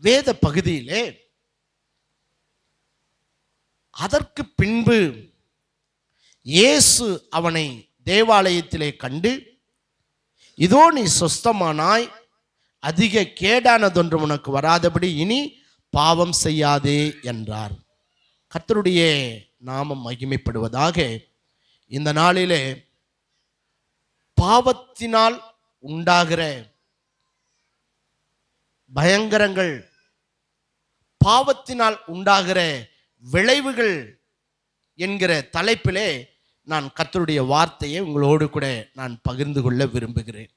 வேத பகுதியிலே அதற்கு பின்பு இயேசு அவனை தேவாலயத்திலே கண்டு, இதோ நீ சொஸ்தமானாய், அதிக கேடானதொன்று உனக்கு வராதபடி இனி பாவம் செய்யாதே என்றார். கர்த்தருடைய நாமம் மகிமைப்படுவதாக. இந்த நாளிலே பாவத்தினால் உண்டாகிற பயங்கரங்கள், பாவத்தினால் உண்டாகிற விளைவுகள் என்கிற தலைப்பிலே நான் கர்த்தருடைய வார்த்தையை உங்களோடு கூட நான் பகிர்ந்து கொள்ள விரும்புகிறேன்.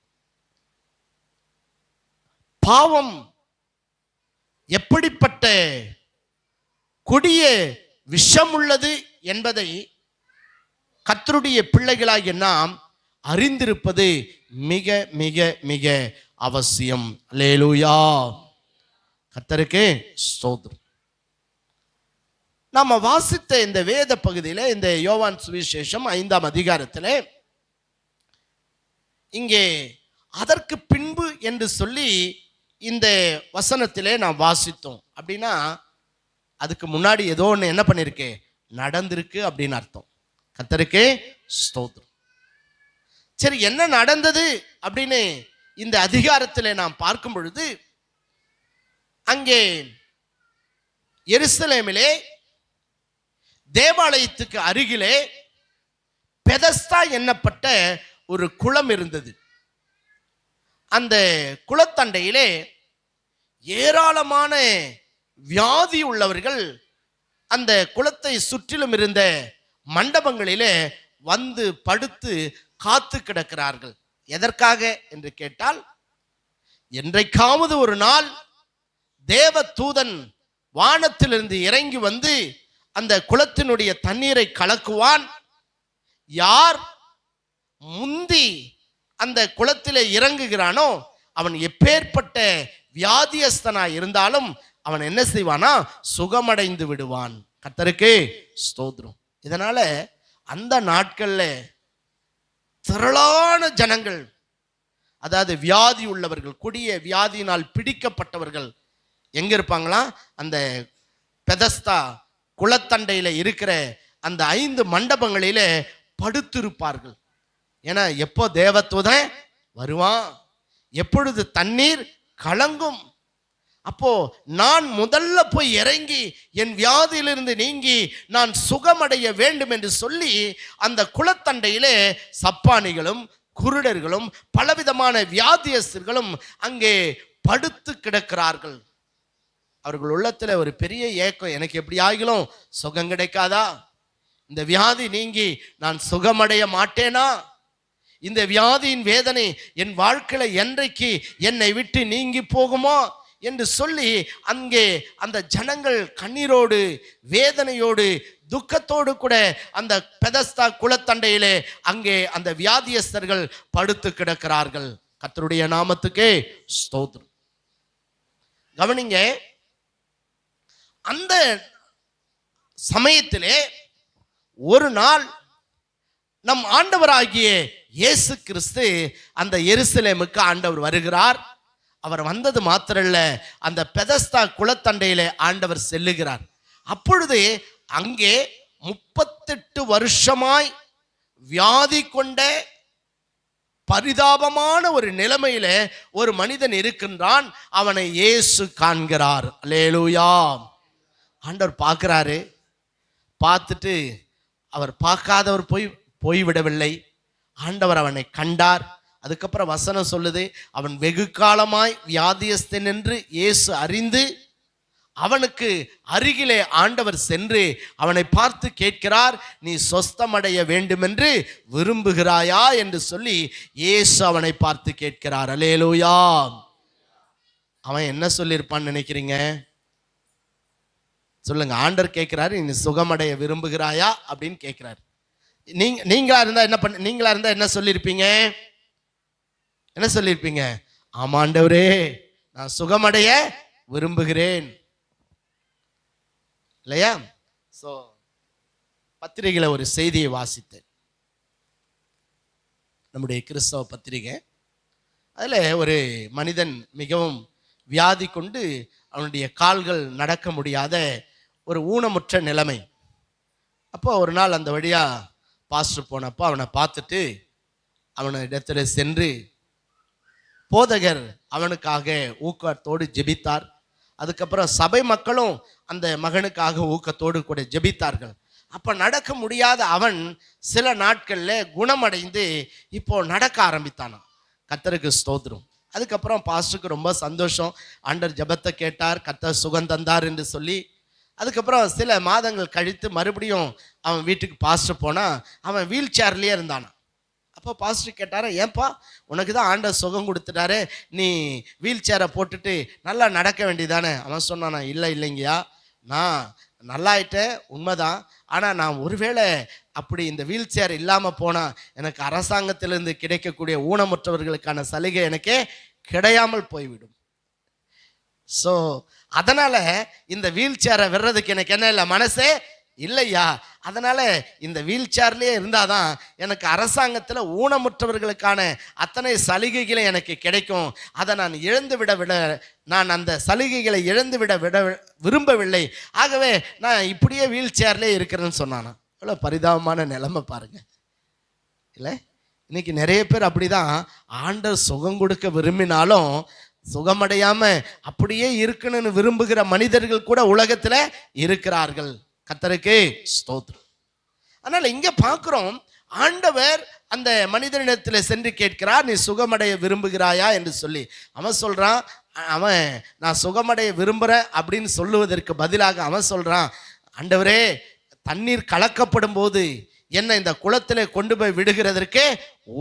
பாவம் எப்படிப்பட்ட கொடிய விஷம் உள்ளது என்பதை கர்த்தருடைய பிள்ளைகளாகிய நாம் அறிந்திருப்பது மிக மிக மிக அவசியம். அல்லேலூயா, கர்த்தருக்கு ஸ்தோத்திரம். நாம வாசித்த இந்த வேத பகுதியில், இந்த யோவான் சுவிசேஷம் 5ஆம் அதிகாரத்தில் இங்கே அதற்கு பின்பு என்று சொல்லி இந்த வசனத்திலே நாம் வாசித்தோம். அப்படின்னா அதுக்கு முன்னாடி ஏதோ ஒன்று என்ன பண்ணிருக்கு, நடந்திருக்கு அப்படின்னு அர்த்தம். கர்த்தருக்கு ஸ்தோத்திரம். சரி, என்ன நடந்தது அப்படின்னு இந்த அதிகாரத்தில் நாம் பார்க்கும் பொழுது, அங்கே எருசலேமிலே தேவாலயத்துக்கு அருகிலே பெதஸ்தா என்னப்பட்ட ஒரு குளம் இருந்தது. அந்த குளத்தண்டையிலே ஏராளமான வியாதி உள்ளவர்கள் அந்த குளத்தை சுற்றிலும் இருந்த மண்டபங்களிலே வந்து படுத்து காத்து கிடக்கிறார்கள். எதற்காக என்று கேட்டால், என்றைக்காவது ஒரு நாள் தேவ தூதன் வானத்திலிருந்து இறங்கி வந்து அந்த குளத்தினுடைய தண்ணீரை கலக்குவான். யார் முந்தி அந்த குளத்திலே இறங்குகிறானோ அவன் எப்பேற்பட்ட வியாதியஸ்தனாய் இருந்தாலும் அவன் என்ன செய்வானா, சுகமடைந்து விடுவான். கர்த்தருக்கு ஸ்தோத்திரம். இதனால அந்த நாட்கள்ல திரளான ஜனங்கள், அதாவது வியாதி உள்ளவர்கள், கொடிய வியாதியினால் பிடிக்கப்பட்டவர்கள் எங்க இருப்பாங்களா, அந்த பெதஸ்தா குளத்தண்டையில இருக்கிற அந்த 5 மண்டபங்களில படுத்திருப்பார்கள். ஏன்னா எப்போ தேவதூதன் வருவான், எப்பொழுது தண்ணீர் கலங்கும், அப்போ நான் முதல்ல போய் இறங்கி என் வியாதியிலிருந்து நீங்கி நான் சுகமடைய வேண்டும் என்று சொல்லி அந்த குளத்தண்டையிலே சப்பானிகளும் குருடர்களும் பலவிதமான வியாதியஸ்தர்களும் அங்கே படுத்து கிடக்கிறார்கள். அவர்கள் உள்ளத்தில் ஒரு பெரிய ஏக்கம், எனக்கு எப்படி ஆகிலும் சுகம் கிடைக்காதா, இந்த வியாதி நீங்கி நான் சுகமடைய மாட்டேனா, இந்த வியாதியின் வேதனை என் வாழ்க்கையில என்றைக்கு என்னை விட்டு நீங்கி போகுமோ என்று சொல்லி அங்கே அந்த ஜனங்கள் கண்ணீரோடு வேதனையோடு துக்கத்தோடு கூட அந்த பெதஸ்தா குளத்தண்டையிலே அங்கே அந்த வியாதியஸ்தர்கள் படுத்து கிடக்கிறார்கள். கர்த்தருடைய நாமத்துக்கே ஸ்தோத்திரம். கவனிங்க, அந்த சமயத்திலே ஒரு நாள் நம் ஆண்டவராகிய இயேசு கிறிஸ்து அந்த எருசலேமுக்கு ஆண்டவர் வருகிறார். அவர் வந்தது மாத்திரல்ல, அந்த பெதஸ்தா குளத்தண்டையிலே ஆண்டவர் செல்லுகிறார். அப்பொழுது அங்கே 38 வருஷமாய் வியாதி கொண்ட பரிதாபமான ஒரு நிலைமையில ஒரு மனிதன் இருக்கின்றான். அவனை இயேசு காண்கிறார். அல்லேலூயா. ஆண்டவர் பார்க்கிறாரு. பார்த்துட்டு அவர் பார்க்காதவர் போய்விடவில்லை. ஆண்டவர் அவனை கண்டார். அதுக்கப்புறம் வசனம் சொல்லுது, அவன் வெகு காலமாய் வியாதியஸ்தன் என்று இயேசு அறிந்து அவனுக்கு அருகிலே ஆண்டவர் சென்று அவனை பார்த்து கேட்கிறார், நீ சொஸ்தமடைய வேண்டுமென்று விரும்புகிறாயா என்று சொல்லி இயேசு அவனை பார்த்து கேட்கிறார். அல்லேலூயா. அவன் என்ன சொல்லியிருப்பான்னு நினைக்கிறீங்க? சொல்லுங்க. ஆண்டவர் கேட்கிறாரு, நீ சுகமடைய விரும்புகிறாயா அப்படின்னு கேட்கிறார். நீங்களா இருந்தா என்ன சொல்லியிருப்பீங்க? என்ன சொல்லியிருப்பீங்க? ஆமா ஆண்டவரே, நான் சுகமடைய விரும்புகிறேன், இல்லையா? ஸோ பத்திரிகையில ஒரு செய்தியை வாசித்தேன், நம்முடைய கிறிஸ்தவ பத்திரிகை. அதில் ஒரு மனிதன் மிகவும் வியாதி கொண்டு அவனுடைய கால்கள் நடக்க முடியாத ஒரு ஊனமுற்ற நிலைமை. அப்போ ஒரு நாள் அந்த வழியா பாஸ்டர் போனப்போ அவனை பார்த்துட்டு அவன இடத்துல சென்று போதகர் அவனுக்காக ஊக்கத்தோடு ஜெபித்தார். அதுக்கப்புறம் சபை மக்களும் அந்த மகனுக்காக ஊக்கத்தோடு கூட ஜெபித்தார்கள். அப்போ நடக்க முடியாத அவன் சில நாட்களில் குணமடைந்து இப்போ நடக்க ஆரம்பித்தானான். கர்த்தருக்கு ஸ்தோத்திரம். அதுக்கப்புறம் பாஸ்டருக்கு ரொம்ப சந்தோஷம். ஆண்டவர் ஜெபத்தை கேட்டார், கர்த்தர் சுகம் தந்தார் என்று சொல்லி. அதுக்கப்புறம் சில மாதங்கள் கழித்து மறுபடியும் அவன் வீட்டுக்கு பாஸ்டர் போனால் அவன் வீல் சேர்லேயே இருந்தானான். அப்போ பாஸ்டர் கேட்டார, ஏன்பா உனக்கு தான் ஆண்டவர் சுகம் கொடுத்துட்டாரு, நீ வீல் சேரை போட்டுட்டு நல்லா நடக்க வேண்டியதானே? அவன் சொன்னானா, இல்லைங்கய்யா, நான் நல்லாயிட்டேன் உண்மைதான், ஆனால் நான் ஒருவேளை அப்படி இந்த வீல் சேர் இல்லாமல் போனால் எனக்கு அரசாங்கத்திலிருந்து கிடைக்கக்கூடிய ஊனமுற்றவர்களுக்கான சலுகை எனக்கே கிடையாமல் போய்விடும். ஸோ அதனால் இந்த வீல் சேரை விடுறதுக்கு எனக்கு என்ன இல்லை, மனசே இல்லையா. அதனால இந்த வீல் சேர்லேயே இருந்தாதான் எனக்கு அரசாங்கத்தில் ஊனமுற்றவர்களுக்கான அத்தனை சலுகைகளை எனக்கு கிடைக்கும். அதை நான் அந்த சலுகைகளை இழந்து விட விரும்பவில்லை. ஆகவே நான் இப்படியே வீல் சேர்லேயே இருக்கிறேன்னு சொன்னானா. இவ்வளோ பரிதாபமான நிலைமை பாருங்க. இல்லை, இன்னைக்கு நிறைய பேர் அப்படிதான். ஆண்டவர் சுகம் கொடுக்க விரும்பினாலும் சுகமடையாம அப்படியே இருக்கணும்னு விரும்புகிற மனிதர்கள் கூட உலகத்தில் இருக்கிறார்கள். கர்த்தருக்கு ஸ்தோத்திரம். அதனால இங்க பார்க்கிறோம், ஆண்டவர் அந்த மனிதனிடத்தில் சென்று கேட்கிறார், நீ சுகமடைய விரும்புகிறாயா என்று சொல்லி. அவன் சொல்றான், நான் சுகமடைய விரும்புறேன் அப்படின்னு சொல்லுவதற்கு பதிலாக அவன் சொல்றான், ஆண்டவரே, தண்ணீர் கலக்கப்படும் போது என்னை இந்த குளத்திலே கொண்டு போய் விடுகிறதற்கு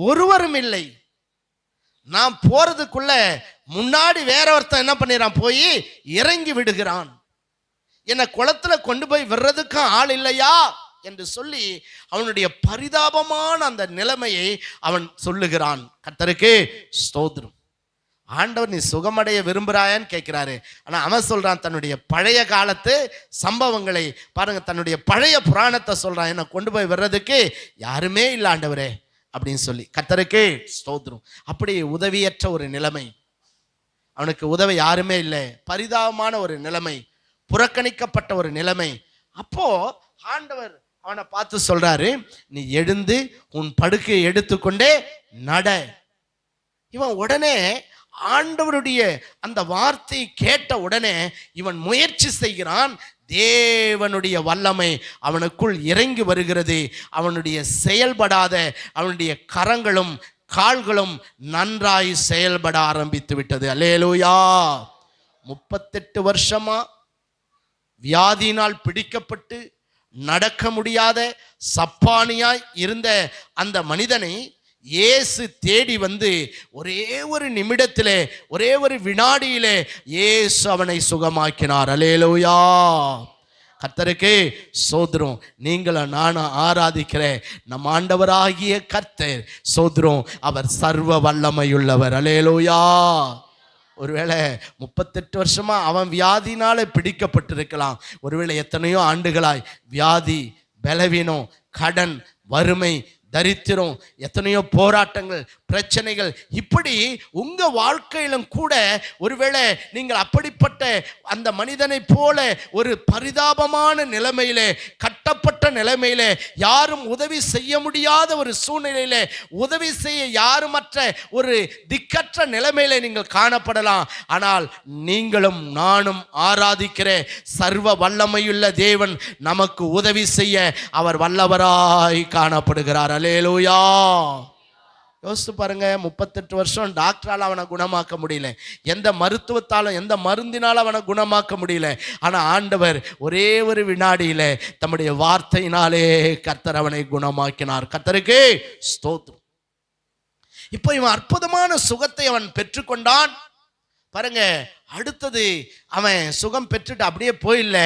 ஒருவரும் இல்லை. நான் போறதுக்குள்ள முன்னாடி வேற ஒருத்தன் என்ன பண்ணிறான், போய் இறங்கி விடுகிறான். என்னை குளத்துல கொண்டு போய் விடுறதுக்கு ஆள் இல்லையா என்று சொல்லி அவனுடைய பரிதாபமான அந்த நிலைமையை அவன் சொல்லுகிறான். கர்த்தருக்கு ஸ்தோத்திரம். ஆண்டவர் நீ சுகமடைய விரும்புகிறாயான்னு கேட்கிறாரு. ஆனா அவன் சொல்றான், தன்னுடைய பழைய காலத்து சம்பவங்களை பாருங்க, தன்னுடைய பழைய புராணத்தை சொல்றான், என்னை கொண்டு போய் விடுறதுக்கு யாருமே இல்லை ஆண்டவரே அப்படின்னு சொல்லி. கர்த்தருக்கு ஸ்தோத்திரம். அப்படி உதவியற்ற ஒரு நிலைமை, அவனுக்கு உதவி யாருமே இல்லை, பரிதாபமான ஒரு நிலைமை, புறக்கணிக்கப்பட்ட ஒரு நிலைமை. அப்போ ஆண்டவர் அவனை பார்த்து சொல்றாரு, நீ எழுந்து உன் படுக்கையை எடுத்துக்கொண்டே நட. இவன் உடனே ஆண்டவருடைய அந்த வார்த்தை கேட்ட உடனே இவன் முயற்சி செய்கிறான். தேவனுடைய வல்லமை அவனுக்குள் இறங்கி வருகிறது. அவனுடைய செயல்படாத அவனுடைய கரங்களும் கால்களும் நன்றாய் செயல்பட ஆரம்பித்து விட்டது. அல்லேலூயா. 38 வருஷமா வியாதியினால் பிடிக்கப்பட்டு நடக்க முடியாத சப்பானியாய் இருந்த அந்த மனிதனை இயேசு தேடி வந்து ஒரே ஒரு நிமிடத்திலே, ஒரே ஒரு வினாடியிலே இயேசு அவனை சுகமாக்கினார். அல்லேலூயா. கர்த்தருக்கு ஸ்தோத்திரம். நீங்களும் நானும் ஆராதிக்கிற நம் ஆண்டவராகிய கர்த்தர் ஸ்தோத்திரம், அவர் சர்வ வல்லமையுள்ளவர். அல்லேலூயா. ஒருவேளை 38 வருஷமா அவன் வியாதினால பிடிக்கப்பட்டிருக்கலாம். ஒருவேளை எத்தனையோ ஆண்டுகளாய் வியாதி, பலவீனம், கடன், வறுமை, தரித்திரம், எத்தனையோ போராட்டங்கள், பிரச்சனைகள், இப்படி உங்க வாழ்க்கையிலும் கூட ஒருவேளை நீங்கள் அப்படிப்பட்ட அந்த மனிதனை போல ஒரு பரிதாபமான நிலைமையிலே, கட்டப்பட்ட நிலைமையிலே, யாரும் உதவி செய்ய முடியாத ஒரு சூழ்நிலையிலே, உதவி செய்ய யாருமற்ற ஒரு திக்கற்ற நிலைமையிலே நீங்கள் காணப்படலாம். ஆனால் நீங்களும் நானும் ஆராதிக்கிற சர்வ வல்லமையுள்ள தேவன் நமக்கு உதவி செய்ய அவர் வல்லவராய் காணப்படுகிறார். அல்லேலூயா. யோசித்து பாருங்க, 38 வருஷம் டாக்டரால் அவனை குணமாக்க முடியல, எந்த மருத்துவத்தாலும் எந்த மருந்தினாலும் அவனை குணமாக்க முடியல. ஆனால் ஆண்டவர் ஒரே ஒரு வினாடியில தம்முடைய வார்த்தையினாலே கர்த்தர் அவனை குணமாக்கினார். கர்த்தருக்கு ஸ்தோத்திரம். இப்போ இவன் அற்புதமான சுகத்தை அவன் பெற்றுக்கொண்டான். பாருங்க, அடுத்தது அவன் சுகம் பெற்றுட்டு அப்படியே போயில்ல,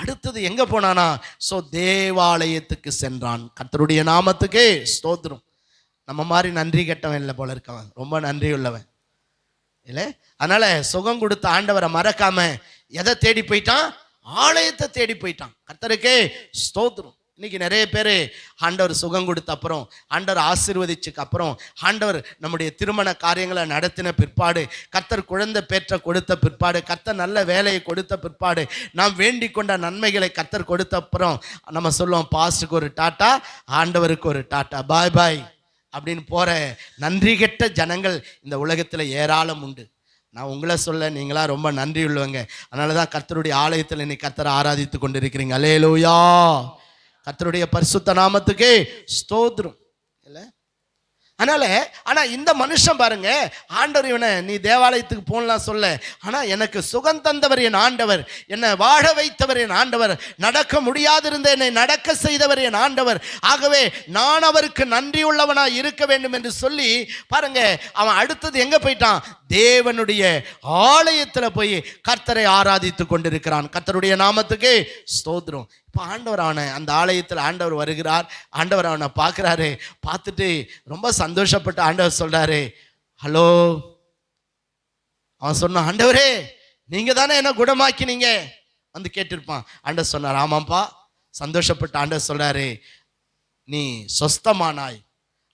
அடுத்தது எங்க போனானா, தேவாலயத்துக்கு சென்றான். கர்த்தருடைய நாமத்துக்கு ஸ்தோத்திரம். நம்ம மாதிரி நன்றி கெட்டவன் இல்லை போல இருக்கவன், ரொம்ப நன்றி உள்ளவன் இல்லை. அதனால சுகம் கொடுத்த ஆண்டவரை மறக்காம எதை தேடி போயிட்டான், ஆலயத்தை தேடி போயிட்டான். கர்த்தருக்கே ஸ்தோத்திரம். இன்னைக்கு நிறைய பேர் ஆண்டவர் சுகம் கொடுத்த அப்புறம், ஆண்டவர் ஆசீர்வதிச்சுக்கு அப்புறம், ஆண்டவர் நம்முடைய திருமண காரியங்களை நடத்தின பிற்பாடு, கர்த்தர் குழந்தை பேற்ற கொடுத்த பிற்பாடு, கர்த்தர் நல்ல வேலையை கொடுத்த பிற்பாடு, நாம் வேண்டிக் கொண்ட நன்மைகளை கர்த்தர் கொடுத்த அப்புறம் நம்ம சொல்லுவோம், பாஸ்டருக்கு ஒரு டாட்டா, ஆண்டவருக்கு ஒரு டாட்டா, பாய் பாய் அப்படின்னு போகிற நன்றி கெட்ட ஜனங்கள் இந்த உலகத்தில் ஏராளம் உண்டு. நான் உங்களை சொல்ல, நீங்களா ரொம்ப நன்றி உள்ளவங்க. அதனால தான் கர்த்தருடைய ஆலயத்தில் இன்னைக்கு கர்த்தரை ஆராதித்து கொண்டிருக்கிறீங்க. அல்லேலூயா, கர்த்தருடைய பரிசுத்த நாமத்துக்கு ஸ்தோத்திரம். இல்லை ஆனா இந்த மனுஷன் பாருங்க, ஆண்டவர் இவனை நீ தேவாலயத்துக்கு போகலாம் சொல்ல, ஆனா எனக்கு சுகம் தந்தவர் என் ஆண்டவர், என்னை வாழ வைத்தவர் என் ஆண்டவர், நடக்க முடியாதிருந்த என்னை நடக்க செய்தவர் என் ஆண்டவர், ஆகவே நான் அவருக்கு நன்றி உள்ளவனா இருக்க வேண்டும் என்று சொல்லி பாருங்க, அவன் அடுத்தது எங்க போயிட்டான்? தேவனுடைய ஆலயத்தில் போய் கர்த்தரை ஆராதித்து கொண்டிருக்கிறான். கர்த்தருடைய நாமத்துக்கு ஸ்தோத்திரம். இப்போ ஆண்டவர் அவனை அந்த ஆலயத்தில் ஆண்டவர் வருகிறார். ஆண்டவர் அவனை பார்க்குறாரு. பார்த்துட்டு ரொம்ப சந்தோஷப்பட்டு ஆண்டவர் சொல்கிறாரு, ஹலோ. அவன் சொன்னான், ஆண்டவரே நீங்கள் தானே என்ன குணமாக்கினீங்க வந்து கேட்டிருப்பான். ஆண்டவர் சொன்னார், ஆமாப்பா. சந்தோஷப்பட்டு ஆண்டவர் சொல்கிறாரு, நீ சொஸ்தமானாய்,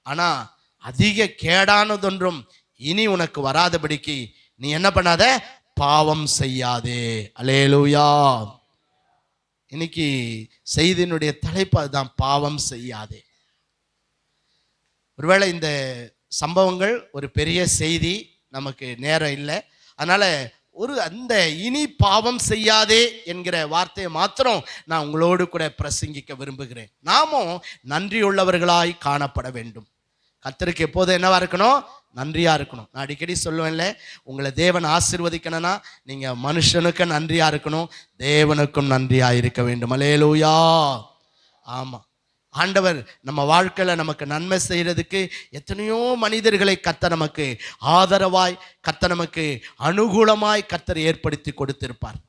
ஆனால் அதிக கேடானதொன்றும் இனி உனக்கு வராதபடிக்கு நீ என்ன பண்ணாத? பாவம் செய்யாதே. அல்லேலூயா. இன்னைக்கு செய்தியினுடைய தலைப்பு அதுதான், பாவம் செய்யாதே. ஒருவேளை இந்த சம்பவங்கள் ஒரு பெரிய செய்தி, நமக்கு நேரம் இல்லை, அதனால அந்த இனி பாவம் செய்யாதே என்கிற வார்த்தையை மாத்திரம் நான் உங்களோடு கூட பிரசங்கிக்க விரும்புகிறேன். நாமும் நன்றியுள்ளவர்களாய் காணப்பட வேண்டும். கர்த்தருக்கு எப்போதும் என்னவா இருக்கணும்? நன்றியா இருக்கணும். நான் அடிக்கடி சொல்லுவேன்ல, உங்களை தேவன் ஆசீர்வதிக்கணும்னா நீங்க மனுஷனுக்கு நன்றியா இருக்கணும், தேவனுக்கும் நன்றியா இருக்க வேண்டும். அல்லேலூயா. ஆமா, ஆண்டவர் நம்ம வாழ்க்கையில நமக்கு நன்மை செய்யறதுக்கு எத்தனையோ மனிதர்களை கர்த்தர் நமக்கு ஆதரவாய், கர்த்தர் நமக்கு அனுகூலமாய் கர்த்தர் ஏற்படுத்தி கொடுத்திருப்பார்.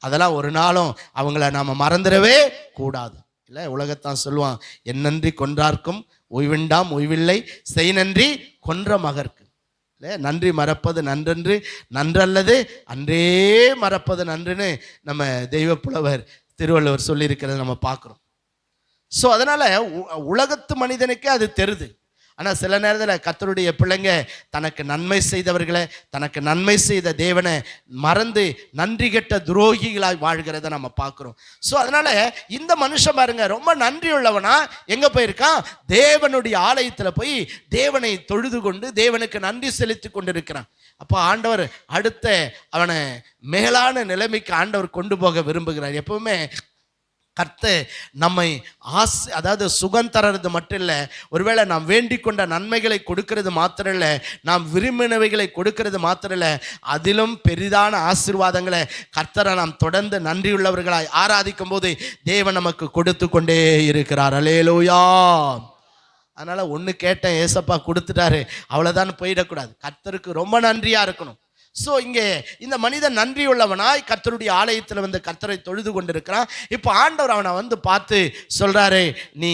அதெல்லாம் ஒரு நாளும் அவங்கள நாம மறந்துடவே கூடாது. இல்லை, உலகத்தான் சொல்லுவான், என் நன்றி கொன்றார்க்கும் ஓய்விண்டாம் ஓய்வில்லை, செய் நன்றி கொன்ற மகற்கு. இல்லை, நன்றி மறப்பது நன்றென்று, நன்றல்லது அன்றே மறப்பது நன்றுன்னு நம்ம தெய்வ புலவர் திருவள்ளுவர் சொல்லியிருக்கிறத நம்ம பார்க்குறோம். ஸோ அதனால் உலகத்து மனிதனுக்கே அது தெரியுது. ஆனால் சில நேரத்தில் கர்த்தருடைய பிள்ளைங்க தனக்கு நன்மை செய்தவர்களை, தனக்கு நன்மை செய்த தேவனை மறந்து நன்றி கெட்ட துரோகிகளாய் வாழ்கிறத நம்ம பார்க்குறோம். ஸோ அதனால் இந்த மனுஷன் பாருங்க, ரொம்ப நன்றி உள்ளவனா எங்கே போயிருக்கான்? தேவனுடைய ஆலயத்தில் போய் தேவனை தொழுது கொண்டு தேவனுக்கு நன்றி செலுத்தி கொண்டு இருக்கிறான். அப்போ ஆண்டவர் அடுத்த அவனை மேலான நிலைமைக்கு ஆண்டவர் கொண்டு போக விரும்புகிறார். எப்பவுமே கர்த்தர் நம்மை அதாவது சுகம் தர்றது மட்டும் இல்லை, ஒருவேளை நாம் வேண்டிக் கொண்ட நன்மைகளை கொடுக்கறது மாத்திரம் இல்லை, நாம் விரும்பினவைகளை கொடுக்கறது மாத்திரம் இல்லை, அதிலும் பெரிதான ஆசீர்வாதங்களை கர்த்தரை நாம் தொடர்ந்து நன்றியுள்ளவர்களாய் ஆராதிக்கும் போது தேவன் நமக்கு கொடுத்து கொண்டே இருக்கிறார். அல்லேலூயா. அதனால ஒன்று கேட்டேன், ஏசப்பா கொடுத்துட்டாரு, அவ்வளோதான் போயிடக்கூடாது. கர்த்தருக்கு ரொம்ப நன்றியா இருக்கணும். ஸோ இங்கே இந்த மனிதன் நன்றியுள்ளவனாய் கர்த்தருடைய ஆலயத்தில் வந்து கர்த்தரை தொழுது கொண்டிருக்கிறான். இப்போ ஆண்டவர் அவனை வந்து பார்த்து சொல்றாரு, நீ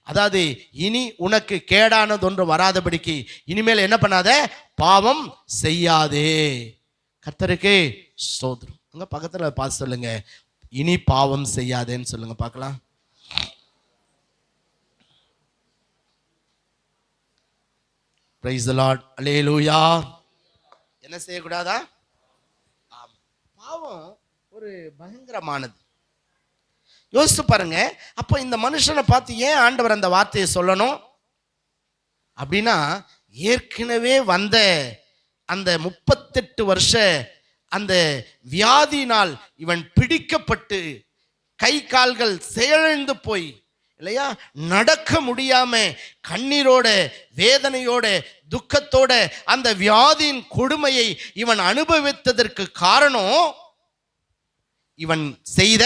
அதாவது இனி உனக்கு கேடானது ஒன்று வராதபடிக்கு இனிமேல் என்ன பண்ணாத? பாவம் செய்யாதே. கர்த்தருக்கு ஸ்தோத்திரம். அங்க பக்கத்தில் பார்த்து சொல்லுங்க, இனி பாவம் செய்யாதேன்னு சொல்லுங்க பார்க்கலாம். Praise the lord. அல்லேலூயா. என்ன செய்யக்கூடாதா? பாவம் ஒரு பயங்கரமானது. யோசித்து பாருங்க. அப்போ இந்த மனுஷனை பார்த்து ஏன் ஆண்டவர் அந்த வார்த்தையை சொல்லணும் அப்படின்னா, ஏற்கனவே வந்த அந்த 38 வருஷ அந்த வியாதியினால் இவன் பிடிக்கப்பட்டு கை கால்கள் செயலிழந்து போய், இல்லையா, நடக்க முடியாம கண்ணீரோட வேதனையோட துக்கத்தோட அந்த வியாதியின் கொடுமையை இவன் அனுபவித்ததற்கு காரணம் இவன் செய்த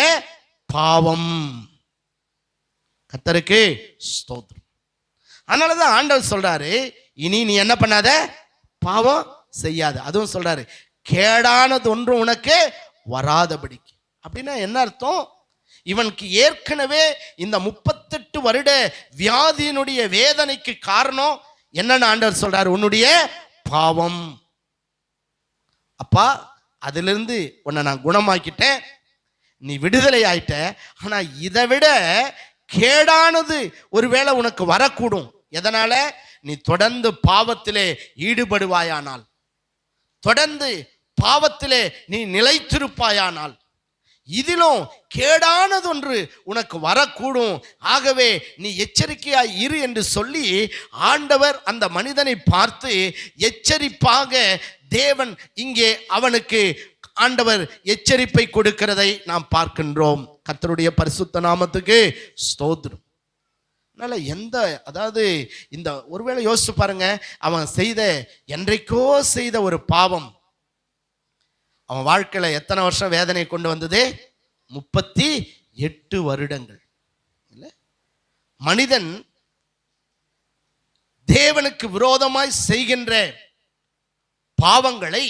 பாவம். கர்த்தருக்கு ஸ்தோத்திரம். அதனாலதான் ஆண்டவர் சொல்றாரு, இனி நீ என்ன பண்ணாத? பாவம் செய்யாத. அதுவும் சொல்றாரு, கேடானது ஒன்று உனக்கு வராதபடிக்கு. அப்படின்னா என்ன அர்த்தம்? இவனுக்கு ஏற்கனவே இந்த 38 வருட வியாதியினுடைய வேதனைக்கு காரணம் என்னன்னு ஆண்டவர் சொல்றாரு, உன்னுடைய பாவம். அப்பா, அதிலிருந்து உன்னை நான் குணமாக்கிட்டேன், நீ விடுதலை ஆயிட்ட. ஆனா இதை விட கேடானது ஒருவேளை உனக்கு வரக்கூடும். எதனால? நீ தொடர்ந்து பாவத்திலே ஈடுபடுவாயானால், தொடர்ந்து பாவத்திலே நீ நிலைத்திருப்பாயானால், இதிலும் கேடானது ஒன்று உனக்கு வரக்கூடும். ஆகவே நீ எச்சரிக்கையாய் இரு என்று சொல்லி ஆண்டவர் அந்த மனிதனை பார்த்து எச்சரிப்பாக தேவன் இங்கே அவனுக்கு ஆண்டவர் எச்சரிப்பை கொடுக்கிறதை நாம் பார்க்கின்றோம். கர்த்தருடைய பரிசுத்த நாமத்துக்கு ஸ்தோத்திரம். அதனால அதாவது இந்த ஒருவேளை யோசிச்சு பாருங்க, அவன் என்றைக்கோ செய்த ஒரு பாவம் அவன் வாழ்க்கையில எத்தனை வருஷம் வேதனை கொண்டு வந்தது? 38 வருடங்கள். இல்ல, மனிதன் தேவனுக்கு விரோதமாய் செய்கின்ற பாவங்களை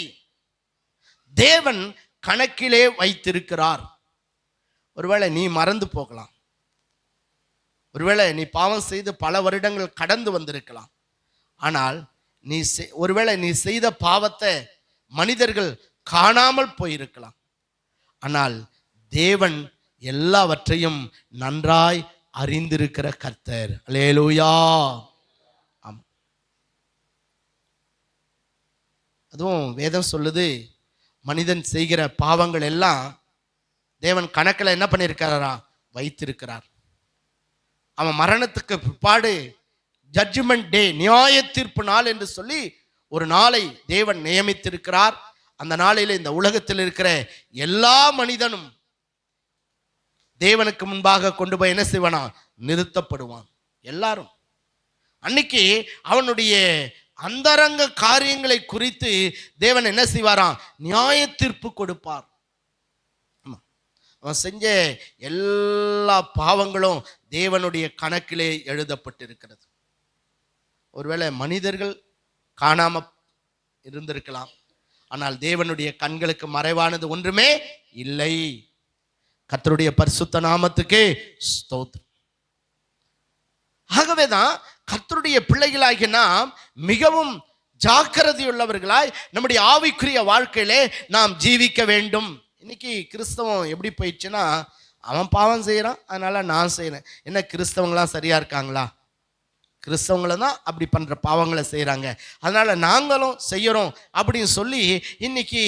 தேவன் கணக்கிலே வைத்திருக்கிறார். ஒருவேளை நீ மறந்து போகலாம், ஒருவேளை நீ பாவம் செய்து பல வருடங்கள் கடந்து வந்திருக்கலாம். ஆனால் ஒருவேளை நீ செய்த பாவத்தை மனிதர்கள் காணாமல் போயிருக்கலாம். ஆனால் தேவன் எல்லாவற்றையும் நன்றாய் அறிந்திருக்கிற கர்த்தர். அல்லேலூயா. அதுவும் வேதம் சொல்லுது, மனிதன் செய்கிற பாவங்கள் எல்லாம் தேவன் கணக்கில் என்ன பண்ணியிருக்கிறாரா? வைத்திருக்கிறார். அவன் மரணத்துக்கு பிற்பாடு ஜட்ஜ்மெண்ட் டே, நியாய தீர்ப்பு நாள் என்று சொல்லி ஒரு நாளை தேவன் நியமித்திருக்கிறார். அந்த நாளில் இந்த உலகத்தில் இருக்கிற எல்லா மனிதனும் தேவனுக்கு முன்பாக கொண்டு போய் என்ன செய்வானா? நிறுத்தப்படுவான். எல்லாரும் அன்னைக்கு அவனுடைய அந்தரங்க காரியங்களை குறித்து தேவன் என்ன செய்வாராம்? நியாய தீர்ப்பு கொடுப்பார். அவன் செஞ்ச எல்லா பாவங்களும் தேவனுடைய கணக்கிலே எழுதப்பட்டிருக்கிறது. ஒருவேளை மனிதர்கள் காணாம இருந்திருக்கலாம், ஆனால் தேவனுடைய கண்களுக்கு மறைவானது ஒன்றுமே இல்லை. கர்த்தருடைய பரிசுத்த நாமத்துக்கு ஸ்தோத்திரம். ஆகவேதான் கர்த்தருடைய பிள்ளைகளாகிய நாம் மிகவும் ஜாக்கிரதையுள்ளவர்களாய் நம்முடைய ஆவிக்குரிய வாழ்க்கையிலே நாம் ஜீவிக்க வேண்டும். இன்னைக்கு கிறிஸ்தவம் எப்படி போயிடுச்சுன்னா, அவன் பாவம் செய்யறான், அதனால நான் செய்யறேன். என்ன கிறிஸ்தவங்களாம் சரியா இருக்காங்களா? கிறிஸ்தவங்களை தான் அப்படி பண்ற பாவங்களை செய்யறாங்க, அதனால நாங்களும் செய்யறோம் அப்படின்னு சொல்லி இன்னைக்கு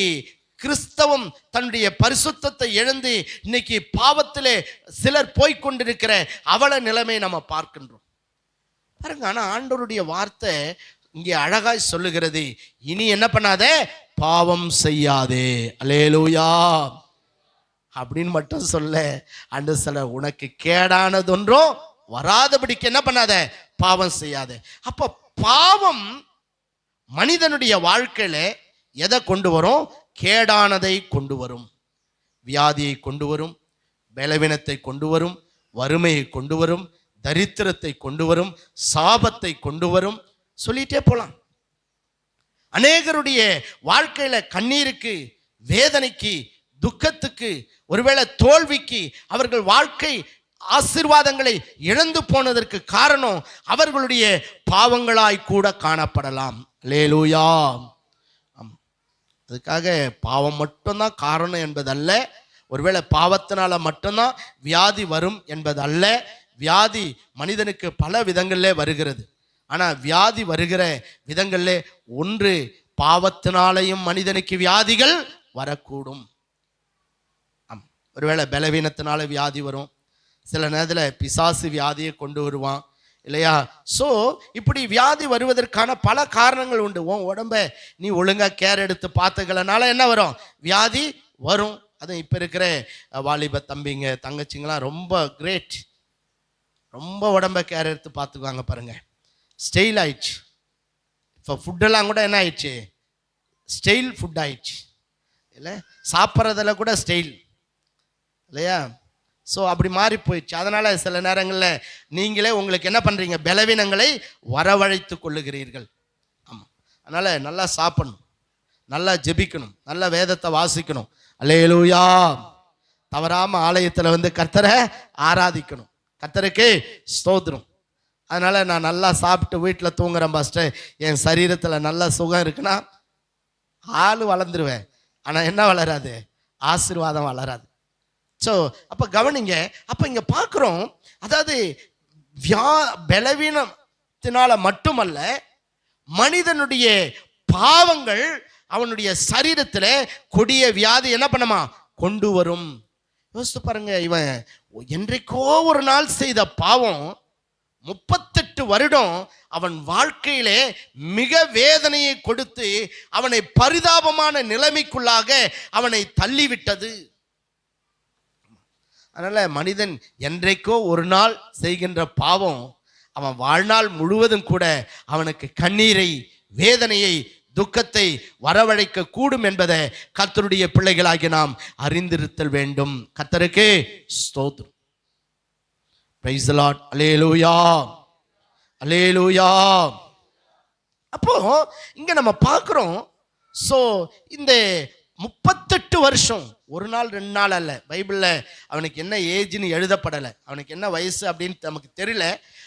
கிறிஸ்தவம் தன்னுடைய பரிசுத்தத்தை இழந்து இன்னைக்கு பாவத்திலே சிலர் போய்கொண்டிருக்கிற அவல நிலைமை நம்ம பார்க்கின்றோம் பாருங்க. ஆனா ஆண்டவருடைய வார்த்தை இங்கே அழகாய் சொல்லுகிறது, இனி என்ன பண்ணாதே? பாவம் செய்யாதே. அல்லேலூயா அப்படின்னு மட்டும் சொல்ல, அன்று சில உனக்கு கேடானதொன்றும் வராதபடிக்கு என்ன பண்ணாத? பாவம் செய்யாத. அப்ப பாவம் மனிதனுடைய வாழ்க்கையில எதை கொண்டு வரும்? கேடானதை கொண்டு வரும், வியாதியை கொண்டு வரும், பலவீனத்தை கொண்டு வரும், வறுமையை கொண்டு வரும், தரித்திரத்தை கொண்டு வரும், சாபத்தை கொண்டு வரும், சொல்லிட்டே போலாம். அநேகருடைய வாழ்க்கையில கண்ணீருக்கு, வேதனைக்கு, துக்கத்துக்கு, ஒருவேளை தோல்விக்கு, அவர்கள் வாழ்க்கை ஆசீர்வாதங்களை இழந்து போனதற்கு காரணம் அவர்களுடைய பாவங்களாய் கூட காணப்படலாம். அல்லேலூயா. அதுக்காக பாவம் மட்டும்தான் காரணம் என்பதல்ல, ஒருவேளை பாவத்தினால மட்டும்தான் வியாதி வரும் என்பதல்ல. வியாதி மனிதனுக்கு பல விதங்களிலே வருகிறது. ஆனா வியாதி வருகிற விதங்களிலே ஒன்று, பாவத்தினாலையும் மனிதனுக்கு வியாதிகள் வரக்கூடும். ஒருவேளை பலவீனத்தினால வியாதி வரும், சில நேரத்தில் பிசாசு வியாதியை கொண்டு வருவான் இல்லையா? ஸோ இப்படி வியாதி வருவதற்கான பல காரணங்கள் உண்டு. உன் உடம்ப நீ ஒழுங்கா கேர் எடுத்து பார்த்துக்கலனால என்ன வரும்? வியாதி வரும். அதுவும் இப்போ இருக்கிற வாலிப தம்பிங்க தங்கச்சிங்களாம் ரொம்ப கிரேட், ரொம்ப உடம்ப கேர் எடுத்து பார்த்துக்குவாங்க பாருங்க. ஸ்டைல் ஆயிடுச்சு. இப்போ ஃபுட்டெல்லாம் கூட என்ன ஆயிடுச்சு? ஸ்டைல் ஃபுட் ஆயிடுச்சு இல்லை? சாப்பிட்றதில் கூட ஸ்டைல் இல்லையா? ஸோ அப்படி மாறி போயிடுச்சு. அதனால சில நேரங்களில் நீங்களே உங்களுக்கு என்ன பண்ணுறீங்க? பலவீனங்களை வரவழைத்து கொள்ளுகிறீர்கள். ஆமாம், அதனால் நல்லா சாப்பிடணும், நல்லா ஜெபிக்கணும், நல்லா வேதத்தை வாசிக்கணும். அல்லேலூயா. தவறாமல் ஆலயத்தில் வந்து கர்த்தரை ஆராதிக்கணும். கர்த்தருக்கு ஸ்தோத்திரம். அதனால் நான் நல்லா சாப்பிட்டு வீட்டில் தூங்குறேன் பாஸ்டர், என் சரீரத்தில் நல்ல சுகம் இருக்குன்னா ஆள் வளர்ந்துருவேன். ஆனால் என்ன வளராது? ஆசீர்வாதம் வளராது. ஸோ அப்போ கவனிங்க, அப்போ இங்கே பார்க்குறோம், அதாவது பலவீனத்தினால மட்டுமல்ல, மனிதனுடைய பாவங்கள் அவனுடைய சரீரத்தில் கொடிய வியாதி என்ன பண்ணுமா கொண்டு வரும். யோசித்து பாருங்க, இவன் என்றைக்கோ ஒரு நாள் செய்த பாவம் 38 வருடம் அவன் வாழ்க்கையிலே மிக வேதனையை கொடுத்து அவனை பரிதாபமான நிலைமைக்குள்ளாக அவனை தள்ளிவிட்டது. அதனால மனிதன் என்றைக்கோ ஒரு நாள் செய்கின்ற பாவம் அவன் வாழ்நாள் முழுவதும் கூட அவனுக்கு கண்ணீரை, வேதனையை, துக்கத்தை வரவழைக்க கூடும் என்பதை கர்த்தருடைய பிள்ளைகளாகி நாம் அறிந்திருத்தல் வேண்டும். கர்த்தருக்கு ஸ்தோத்திரம். Praise the lord. Hallelujah, hallelujah. அப்போ இங்க நம்ம பார்க்கிறோம், சோ இந்த 38 வருஷம், ஒரு நாள் 2 நாள் அல்ல. பைபிள்ல அவனுக்கு என்ன ஏஜ்னு எழுதப்படலை, அவனுக்கு என்ன வயசு அப்படின்னு நமக்கு தெரியல.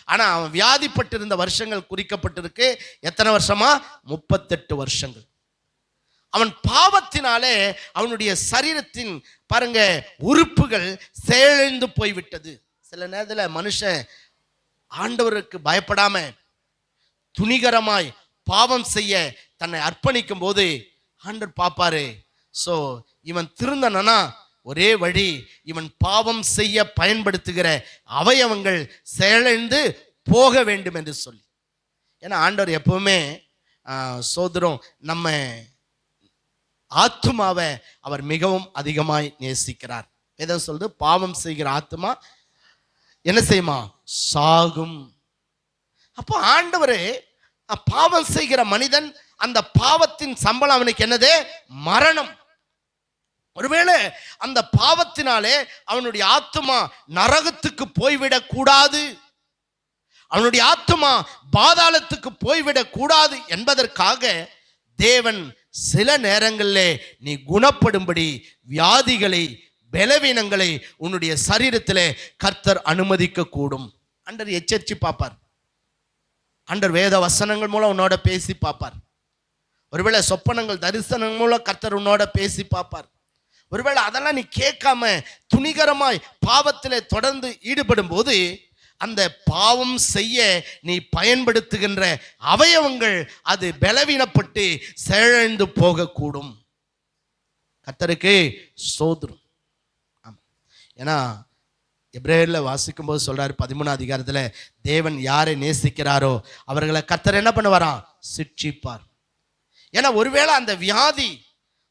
ஆனா அவன் வியாதிப்பட்டிருந்த வருஷங்கள் குறிக்கப்பட்டிருக்கு. எத்தனை வருஷமா? 38 வருஷங்கள். அவன் பாவத்தினாலே அவனுடைய சரீரத்தின் பாருங்க உறுப்புகள் செயலிழந்து போய்விட்டது. சில நேரத்தில் மனுஷன் ஆண்டவருக்கு பயப்படாம துணிகரமாய் பாவம் செய்ய தன்னை அர்ப்பணிக்கும் போது ஆண்டவர் பார்ப்பாரு. ஸோ இவன் திருந்தனா ஒரே வழி, இவன் பாவம் செய்ய பயன்படுத்துகிற அவயவங்கள் செயலிழந்து போக வேண்டும் என்று சொல்லி. ஏன்னா ஆண்டவர் எப்பவுமே சோதரம் நம்ம ஆத்துமாவை அவர் மிகவும் அதிகமாய் நேசிக்கிறார். எதை சொல்றது? பாவம் செய்கிற ஆத்துமா என்ன செய்யுமா? சாகும். அப்போ ஆண்டவரே பாவம் செய்கிற மனிதன், அந்த பாவத்தின் சம்பளம் அவனுக்கு என்னது? மரணம். ஒருவேளை அந்த பாவத்தினாலே அவனுடைய ஆத்துமா நரகத்துக்கு போய்விடக் கூடாது, அவனுடைய ஆத்துமா பாதாளத்துக்கு போய்விடக் கூடாது என்பதற்காக தேவன் சில நேரங்களிலே நீ குணப்படும்படி வியாதிகளை, பலவீனங்களை உன்னுடைய சரீரத்திலே கர்த்தர் அனுமதிக்க கூடும். ஆண்டவர் எச்சரித்து பார்ப்பார். ஆண்டவர் வேத வசனங்கள் மூலம் உன்னோட பேசி பார்ப்பார். ஒருவேளை சொப்பனங்கள், தரிசனங்கள் மூலம் கர்த்தர் உன்னோட பேசி பார்ப்பார். ஒருவேளை அதெல்லாம் நீ கேட்காம துணிகரமாய் பாவத்திலே தொடர்ந்து ஈடுபடும் போது அந்த பாவம் செய்ய நீ பயன்படுத்துகின்ற அவயவங்கள் அது பலவீனப்பட்டு செயலிழந்து போகக்கூடும். கர்த்தருக்கு ஸ்தோத்திரம். ஏன்னா எபிரேயர்ல வாசிக்கும் போது சொல்றாரு 13ஆம் அதிகாரத்துல, தேவன் யாரை நேசிக்கிறாரோ அவர்களை கர்த்தர் என்ன பண்ணுவாராம்? சிட்சிப்பார். ஏன்னா ஒருவேளை அந்த வியாதி,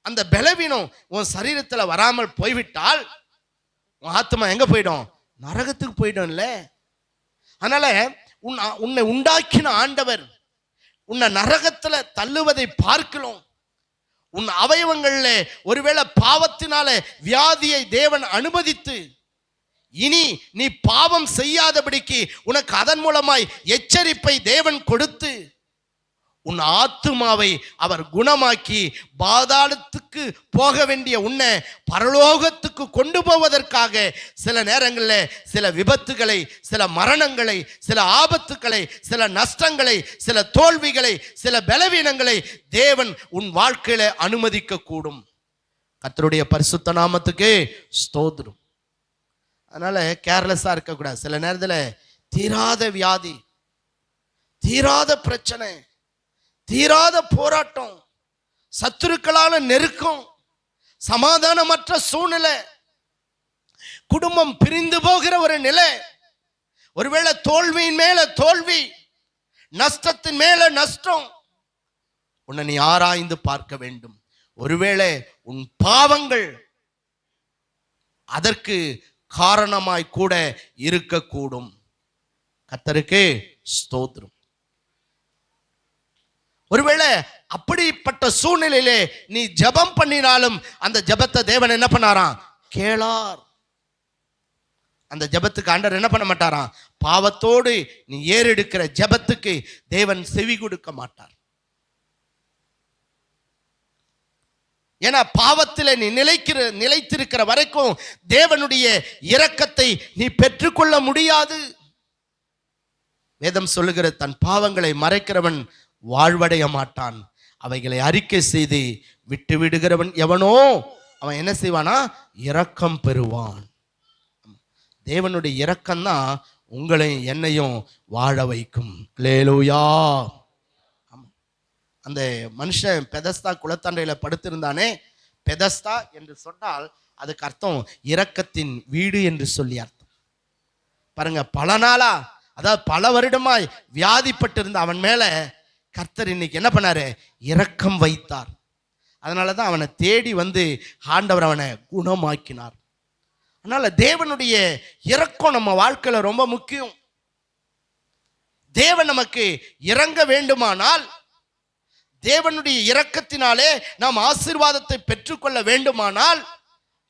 அந்த பலவீனம் உன் சரீரத்துல வராமல் போய்விட்டால் உன் ஆத்மா எங்க போயிடும்? நரகத்துக்கு போயிடும்ல. அதனால உன்னை உண்டாக்கின ஆண்டவர் உன்னை நரகத்துல தள்ளுவதை பார்க்கலாம். உன் அவயவங்கள்ல ஒருவேளை பாவத்தினால வியாதியை தேவன் அனுமதித்து இனி நீ பாவம் செய்யாதபடிக்கு உனக்கு அதன் மூலமாய் எச்சரிப்பை தேவன் கொடுத்து உன் ஆத்துமாவை அவர் குணமாக்கி பாதாளத்துக்கு போக வேண்டிய உன்னை பரலோகத்துக்கு கொண்டு போவதற்காக சில நேரங்களில் சில விபத்துகளை, சில மரணங்களை, சில ஆபத்துக்களை, சில நஷ்டங்களை, சில தோல்விகளை, சில பலவீனங்களை தேவன் உன் வாழ்க்கையில அனுமதிக்க கூடும். கர்த்தருடைய பரிசுத்த நாமத்துக்கு ஸ்தோத்திரம். அதனால கேர்லெஸ்ஸா இருக்கக்கூடாது. சில நேரத்தில் தீராத வியாதி, தீராத பிரச்சனை, தீராத போராட்டம், சத்துருக்களால நெருக்கம், சமாதானமற்ற சூழ்நிலை, குடும்பம் பிரிந்து போகிற ஒரு நிலை, ஒருவேளை தோல்வியின் மேல தோல்வி, நஷ்டத்தின் மேல நஷ்டம். உன்னை நீ ஆராய்ந்து பார்க்க வேண்டும். ஒருவேளை உன் பாவங்கள் அதற்கு காரணமாய் கூட இருக்கக்கூடும். கர்த்தருக்கு ஸ்தோத்திரம். ஒருவேளை அப்படிப்பட்ட சூழ்நிலையிலே நீ ஜெபம் பண்ணினாலும் அந்த ஜெபத்தை தேவன் என்ன பண்ணாராம்? கேளார். அந்த ஜெபத்துக்கு ஆண்டவர் என்ன பண்ண மாட்டாராம்? பாவத்தோடு நீ ஏறெடுக்கிற ஜெபத்துக்கு தேவன் செவி கொடுக்க மாட்டார். ஏன்னா பாவத்தில் நீ நிலைத்திருக்கிற வரைக்கும் தேவனுடைய இரக்கத்தை நீ பெற்றுக்கொள்ள முடியாது. வேதம் சொல்லுகிற தன் பாவங்களை மறைக்கிறவன் வாழ்வடைய மாட்டான், அவைகளை அறிக்கை செய்து விட்டு விடுகிறவன் எவனோ அவன் என்ன செய்வானா? இரக்கம் பெறுவான். தேவனுடைய இரக்கம்தான் உங்களையும் என்னையும் வாழ வைக்கும். அல்லேலூயா. ஆமாம், அந்த மனுஷன் பெதஸ்தா குளத்தண்டையில் படுத்திருந்தானே, பெதஸ்தா என்று சொன்னால் அதுக்கு அர்த்தம் இரக்கத்தின் வீடு என்று சொல்லி அர்த்தம். பாருங்க, பல நாளா, அதாவது பல வருடமாய் வியாதிப்பட்டிருந்த அவன் மேல கர்த்தர் இன்னைக்கு என்ன பண்ணாரு? இரக்கம் வைத்தார். அதனாலதான் அவனை தேடி வந்து ஆண்டவர் அவனை குணமாக்கினார். அதனால தேவனுடைய இரக்கம் நம்ம வாழ்க்கையில ரொம்ப முக்கியம். தேவன் நமக்கு இறங்க வேண்டுமானால், தேவனுடைய இரக்கத்தினாலே நாம் ஆசீர்வாதத்தை பெற்றுக்கொள்ள வேண்டுமானால்,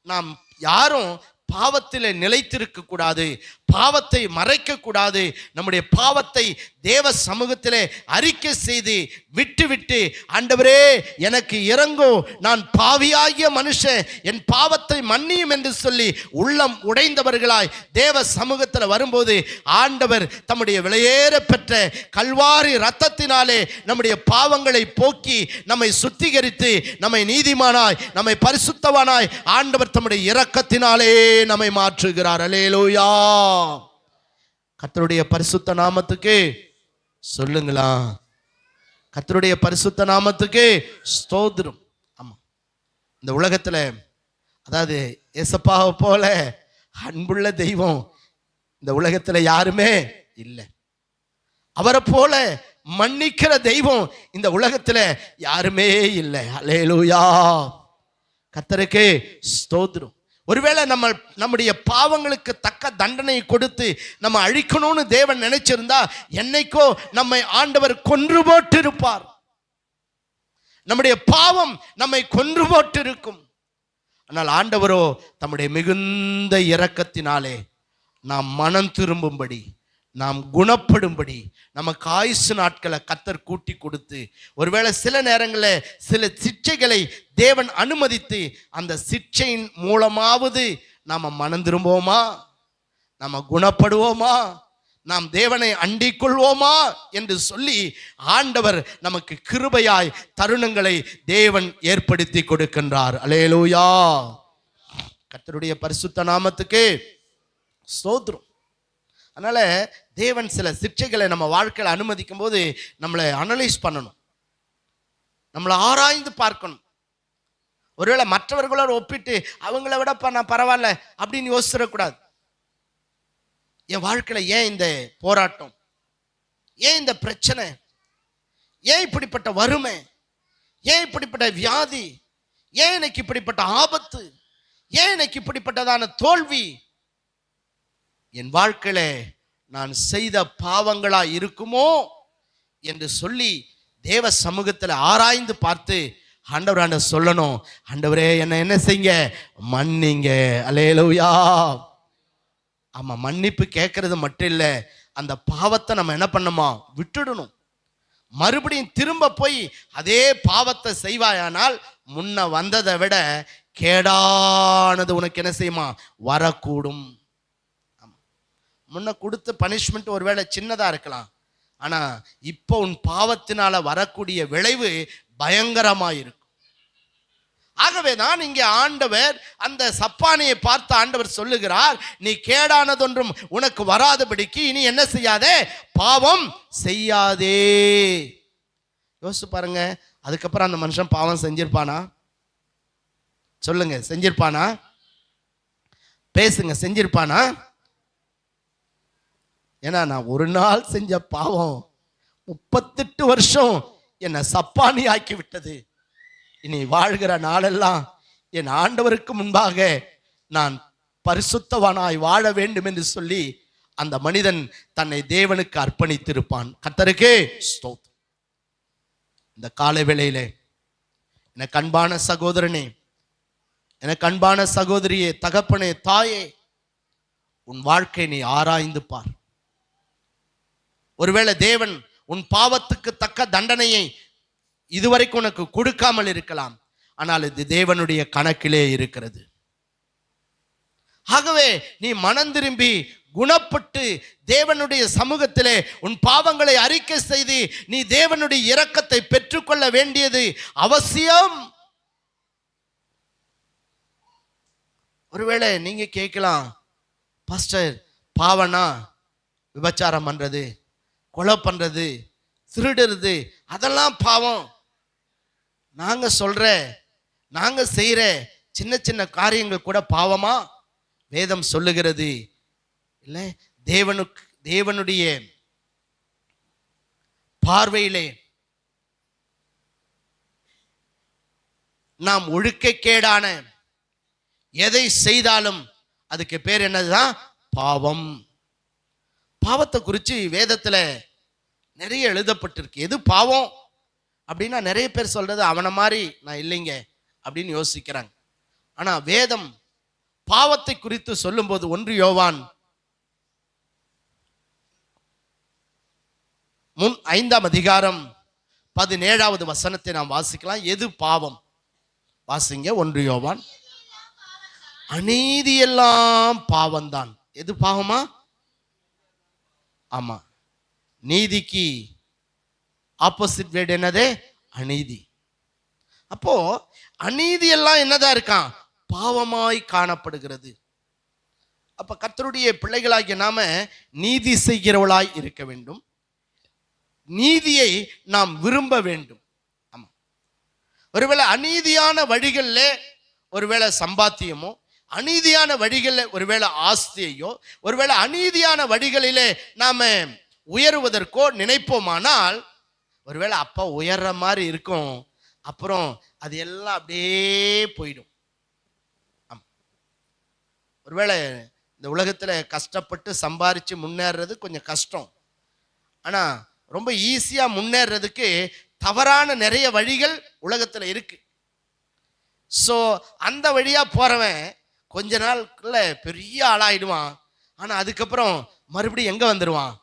நாம் யாரும் பாவத்திலே நிலைத்திருக்க கூடாது, பாவத்தை மறைக்க கூடாது. நம்முடைய பாவத்தை தேவ சமூகத்திலே அறிக்கை செய்து விட்டு ஆண்டவரே எனக்கு இறங்கோ, நான் பாவியாகிய மனுஷன், என் பாவத்தை மன்னியும் என்று சொல்லி உள்ளம் உடைந்தவர்களாய் தேவ சமூகத்தில் வரும்போது ஆண்டவர் தம்முடைய விலையேற பெற்ற கல்வாரி இரத்தத்தினாலே நம்முடைய பாவங்களை போக்கி நம்மை சுத்திகரித்து நம்மை நீதிமானாய் நம்மை பரிசுத்தவானாய் ஆண்டவர் தம்முடைய இரக்கத்தினாலே நம்மை மாற்றுகிறார். அல்லேலூயா. கர்த்தருடைய பரிசுத்த நாமத்துக்கு சொல்லுங்களா, கர்த்தருடைய பரிசுத்த நாமத்துக்கு ஸ்தோத்திரம். ஆமா, இந்த உலகத்துல, அதாவது ஏசப்பாவை போல அன்புள்ள தெய்வம் இந்த உலகத்துல யாருமே இல்லை. அவரை போல மன்னிக்கிற தெய்வம் இந்த உலகத்துல யாருமே இல்லை. அல்லேலூயா. கர்த்தருக்கு ஸ்தோத்திரம். ஒருவேளை நம்முடைய பாவங்களுக்கு தக்க தண்டனை கொடுத்து நம்ம அழிக்கணும்னு தேவன் நினைச்சிருந்தா என்னைக்கோ நம்மை ஆண்டவர் கொன்று போட்டு இருப்பார். நம்முடைய பாவம் நம்மை கொன்று போட்டு இருக்கும். ஆனால் ஆண்டவரோ தம்முடைய மிகுந்த இரக்கத்தினாலே நாம் மனம் திரும்பும்படி, நாம் குணப்படும்படி நமக்கு ஆயுசு நாட்களை கர்த்தர் கூட்டி கொடுத்து, ஒருவேளை சில நேரங்களில் சில சிக்ஷைகளை தேவன் அனுமதித்து அந்த சிக்ஷையின் மூலமாவது நாம் மனம் திரும்புவோமா, நாம் குணப்படுவோமா, நாம் தேவனை அண்டிக் கொள்வோமா என்று சொல்லி ஆண்டவர் நமக்கு கிருபையாய் தருணங்களை தேவன் ஏற்படுத்தி கொடுக்கின்றார். அல்லேலூயா. கர்த்தருடைய பரிசுத்த நாமத்துக்கு ஸ்தோத்திரம். அதனால தேவன் சில சிக்ஷைகளை நம்ம வாழ்க்கையில் அனுமதிக்கும் போது நம்மளை அனலைஸ் பண்ணணும், நம்மளை ஆராய்ந்து பார்க்கணும். ஒருவேளை மற்றவர்களோட ஒப்பிட்டு அவங்கள விடப்பா நான் பரவாயில்ல அப்படின்னு யோசிச்சிடக்கூடாது. என் வாழ்க்கையில ஏன் இந்த போராட்டம், ஏன் இந்த பிரச்சனை, ஏன் இப்படிப்பட்ட வறுமை, ஏன் இப்படிப்பட்ட வியாதி, ஏன் எனக்கு இப்படிப்பட்ட ஆபத்து, ஏன் எனக்கு இப்படிப்பட்டதான தோல்வி, என் வாழ்க்கையில நான் செய்த பாவங்களா இருக்குமோ என்று சொல்லி தேவ சமூகத்தில் ஆராய்ந்து பார்த்து ஆண்டவர் சொல்லணும், ஆண்டவரே என்ன செய்யுங்க, மன்னிங்க. அல்லேலூயா. ஆமா, மன்னிப்பு கேட்கறது மட்டும் இல்லை, அந்த பாவத்தை நம்ம என்ன பண்ணணுமா, விட்டுடணும். மறுபடியும் திரும்ப போய் அதே பாவத்தை செய்வாயானால் முன்ன வந்ததை விட கேடானது உனக்கு என்ன செய்யுமா, வரக்கூடும். முன்ன கொடுத்த பனிஷ்மெண்ட் ஒருவேளை சின்னதா இருக்கலாம், ஆனா இப்போ உன் பாவத்தினால வரக்கூடிய விளைவு பயங்கரமா இருக்கும். ஆகவே தான் இங்கே ஆண்டவர் அந்த சப்பானியை பார்த்து ஆண்டவர் சொல்லுகிறார், நீ கேடானதொன்றும் உனக்கு வராதபடிக்கு இனி என்ன செய்யாதே, பாவம் செய்யாதே. யோசிச்சு பாருங்க, அதுக்கப்புறம் அந்த மனுஷன் பாவம் செஞ்சிருப்பானா? சொல்லுங்க, செஞ்சிருப்பானா? பேசுங்க, செஞ்சிருப்பானா? ஏன்னா நான் ஒரு நாள் செஞ்ச பாவம் 38 வருஷம் என்னை சப்பானி ஆக்கி விட்டது. இனி வாழ்கிற நாளெல்லாம் என் ஆண்டவருக்கு முன்பாக நான் பரிசுத்தவானாய் வாழ வேண்டும் என்று சொல்லி அந்த மனிதன் தன்னை தேவனுக்கு அர்ப்பணித்திருப்பான். கர்த்தருக்கே ஸ்தோத்திரம். இந்த காலை வேளையிலே எனக்கு அன்பான சகோதரனே, எனக்கு அன்பான சகோதரியே, தகப்பனே, தாயே, உன் வாழ்க்கை நீ ஆராய்ந்து பார். ஒருவேளை தேவன் உன் பாவத்துக்கு தக்க தண்டனையை இதுவரைக்கும் உனக்கு கொடுக்காமல் இருக்கலாம், ஆனால் இது தேவனுடைய கணக்கிலே இருக்கிறது. ஆகவே நீ மனம் திரும்பி குணப்பட்டு தேவனுடைய சமூகத்திலே உன் பாவங்களை அறிக்கை செய்து நீ தேவனுடைய இரக்கத்தை பெற்றுக்கொள்ள வேண்டியது அவசியம். ஒருவேளை நீங்க கேட்கலாம், பாஸ்டர், பாவனா விபச்சாரம் பண்றது, கொலை பண்றது, திருடுறது, அதெல்லாம் பாவம். நாங்க செய்யற சின்ன சின்ன காரியங்கள் கூட பாவமா? வேதம் சொல்லுகிறது இல்லை. தேவனுடைய பார்வையிலே நாம் ஒழுக்கக்கேடான எதை செய்தாலும் அதுக்கு பேர் என்னதுதான்? பாவம். பாவத்தை குறித்து வேதத்துல நிறைய எழுதப்பட்டிருக்கு. எது பாவம் அப்படின்னா நிறைய பேர் சொல்றது அவனை மாதிரி நான் இல்லைங்க அப்படின்னு யோசிக்கிறாங்க. ஆனா வேதம் பாவத்தை குறித்து சொல்லும்போது 1 யோவான் 5ஆம் அதிகாரம் 17வது வசனத்தை நாம் வாசிக்கலாம். எது பாவம்? வாசிங்க. 1 யோவான். அநீதியெல்லாம் பாவம்தான். எது பாவமா? ஆமா, நீதிக்கு ஆப்போசிட் வேர்டு என்னது? அநீதி. அப்போ அநீதி எல்லாம் என்னதான் இருக்கான்? பாவமாய் காணப்படுகிறது. அப்ப கர்த்தருடைய பிள்ளைகளாகிய நாம நீதி செய்கிறவளாய் இருக்க வேண்டும். நீதியை நாம் விரும்ப வேண்டும். ஆமா, ஒருவேளை அநீதியான வழிகளில் ஒருவேளை சம்பாத்தியமோ, அநீதியான வழிகளில் ஒருவேளை ஆஸ்தியையோ, ஒருவேளை அநீதியான வழிகளிலே நாம உயருவதற்கோ நினைப்போமானால் ஒருவேளை அப்பா உயர்ற மாதிரி இருக்கும், அப்புறம் அது எல்லாம் அப்படியே போயிடும். ஒருவேளை இந்த உலகத்துல கஷ்டப்பட்டு சம்பாரிச்சு முன்னேறது கொஞ்சம் கஷ்டம். ஆனா ரொம்ப ஈஸியா முன்னேறதுக்கு தவறான நிறைய வழிகள் உலகத்துல இருக்கு. ஸோ அந்த வழியா போறவன் கொஞ்ச நாளுக்குள்ள பெரிய ஆளாயிடுவான். ஆனா அதுக்கப்புறம் மறுபடியும் எங்க வந்துடுவான்?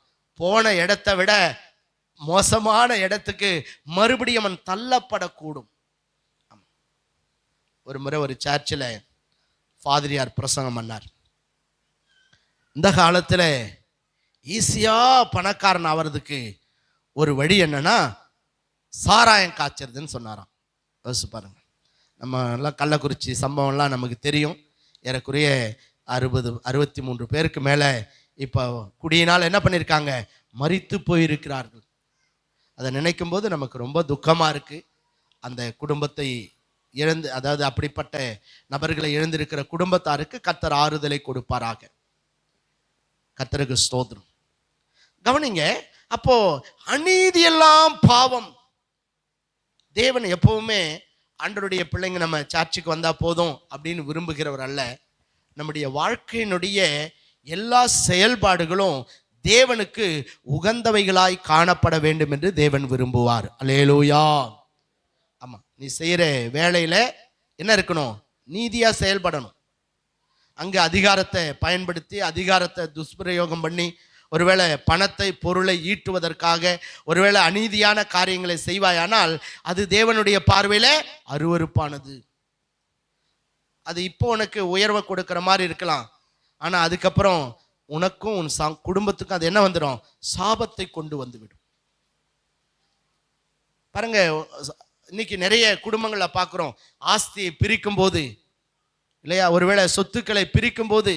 போன இடத்தை விட மோசமான இடத்துக்கு மறுபடியும் அவன் தள்ளப்படக்கூடும். ஒரு முறை ஒரு சர்ச்சில் ஃபாதரியார் பிரசங்கம் பண்ணார். இந்த காலத்தில் ஈஸியா பணக்காரன் ஆவறதுக்கு ஒரு வழி என்னன்னா சாராயம் காய்ச்சறதுன்னு சொன்னாராம். யோசிச்சு பாருங்க. நம்ம எல்லாம் கள்ளக்குறிச்சி சம்பவம்லாம் நமக்கு தெரியும். ஏறக்குறைய 63 பேருக்கு மேலே இப்போ குடியினால் என்ன பண்ணியிருக்காங்க? மரித்து போயிருக்கிறார்கள். அதை நினைக்கும் போது நமக்கு ரொம்ப துக்கமாக இருக்கு. அந்த குடும்பத்தை இழந்து, அதாவது அப்படிப்பட்ட நபர்களை இழந்திருக்கிற குடும்பத்தாருக்கு கர்த்தர் ஆறுதலை கொடுப்பாராக. கர்த்தருக்கு ஸ்தோத்திரம். கவனிங்க, அப்போ அநீதியெல்லாம் பாவம். தேவன் எப்பவுமே ஆண்டவருடைய பிள்ளைங்க நம்ம சர்ச்சுக்கு வந்தா போதும் அப்படின்னு விரும்புகிறவர் அல்ல. நம்முடைய வாழ்க்கையினுடைய எல்லா செயல்பாடுகளும் தேவனுக்கு உகந்தவைகளாய் காணப்பட வேண்டும் என்று தேவன் விரும்புவார். அல்லேலூயா. ஆமா, நீ செய்யற வேலையில என்ன இருக்கணும்? நீதியா செயல்படணும். அங்க அதிகாரத்தை பயன்படுத்தி, அதிகாரத்தை துஷ்பிரயோகம் பண்ணி, ஒருவேளை பணத்தை பொருளை ஈட்டுவதற்காக ஒருவேளை அநீதியான காரியங்களை செய்வாயானால் அது தேவனுடைய பார்வையில அருவருப்பானது. அது இப்போ உனக்கு உயர்வை கொடுக்கிற மாதிரி இருக்கலாம். ஆனா அதுக்கப்புறம் உனக்கும் உன் குடும்பத்துக்கும் அது என்ன வந்துடும்? சாபத்தை கொண்டு வந்துவிடும். பாருங்க, இன்னைக்கு நிறைய குடும்பங்களை பார்க்கிறோம். ஆஸ்தியை பிரிக்கும் போது இல்லையா, ஒருவேளை சொத்துக்களை பிரிக்கும் போது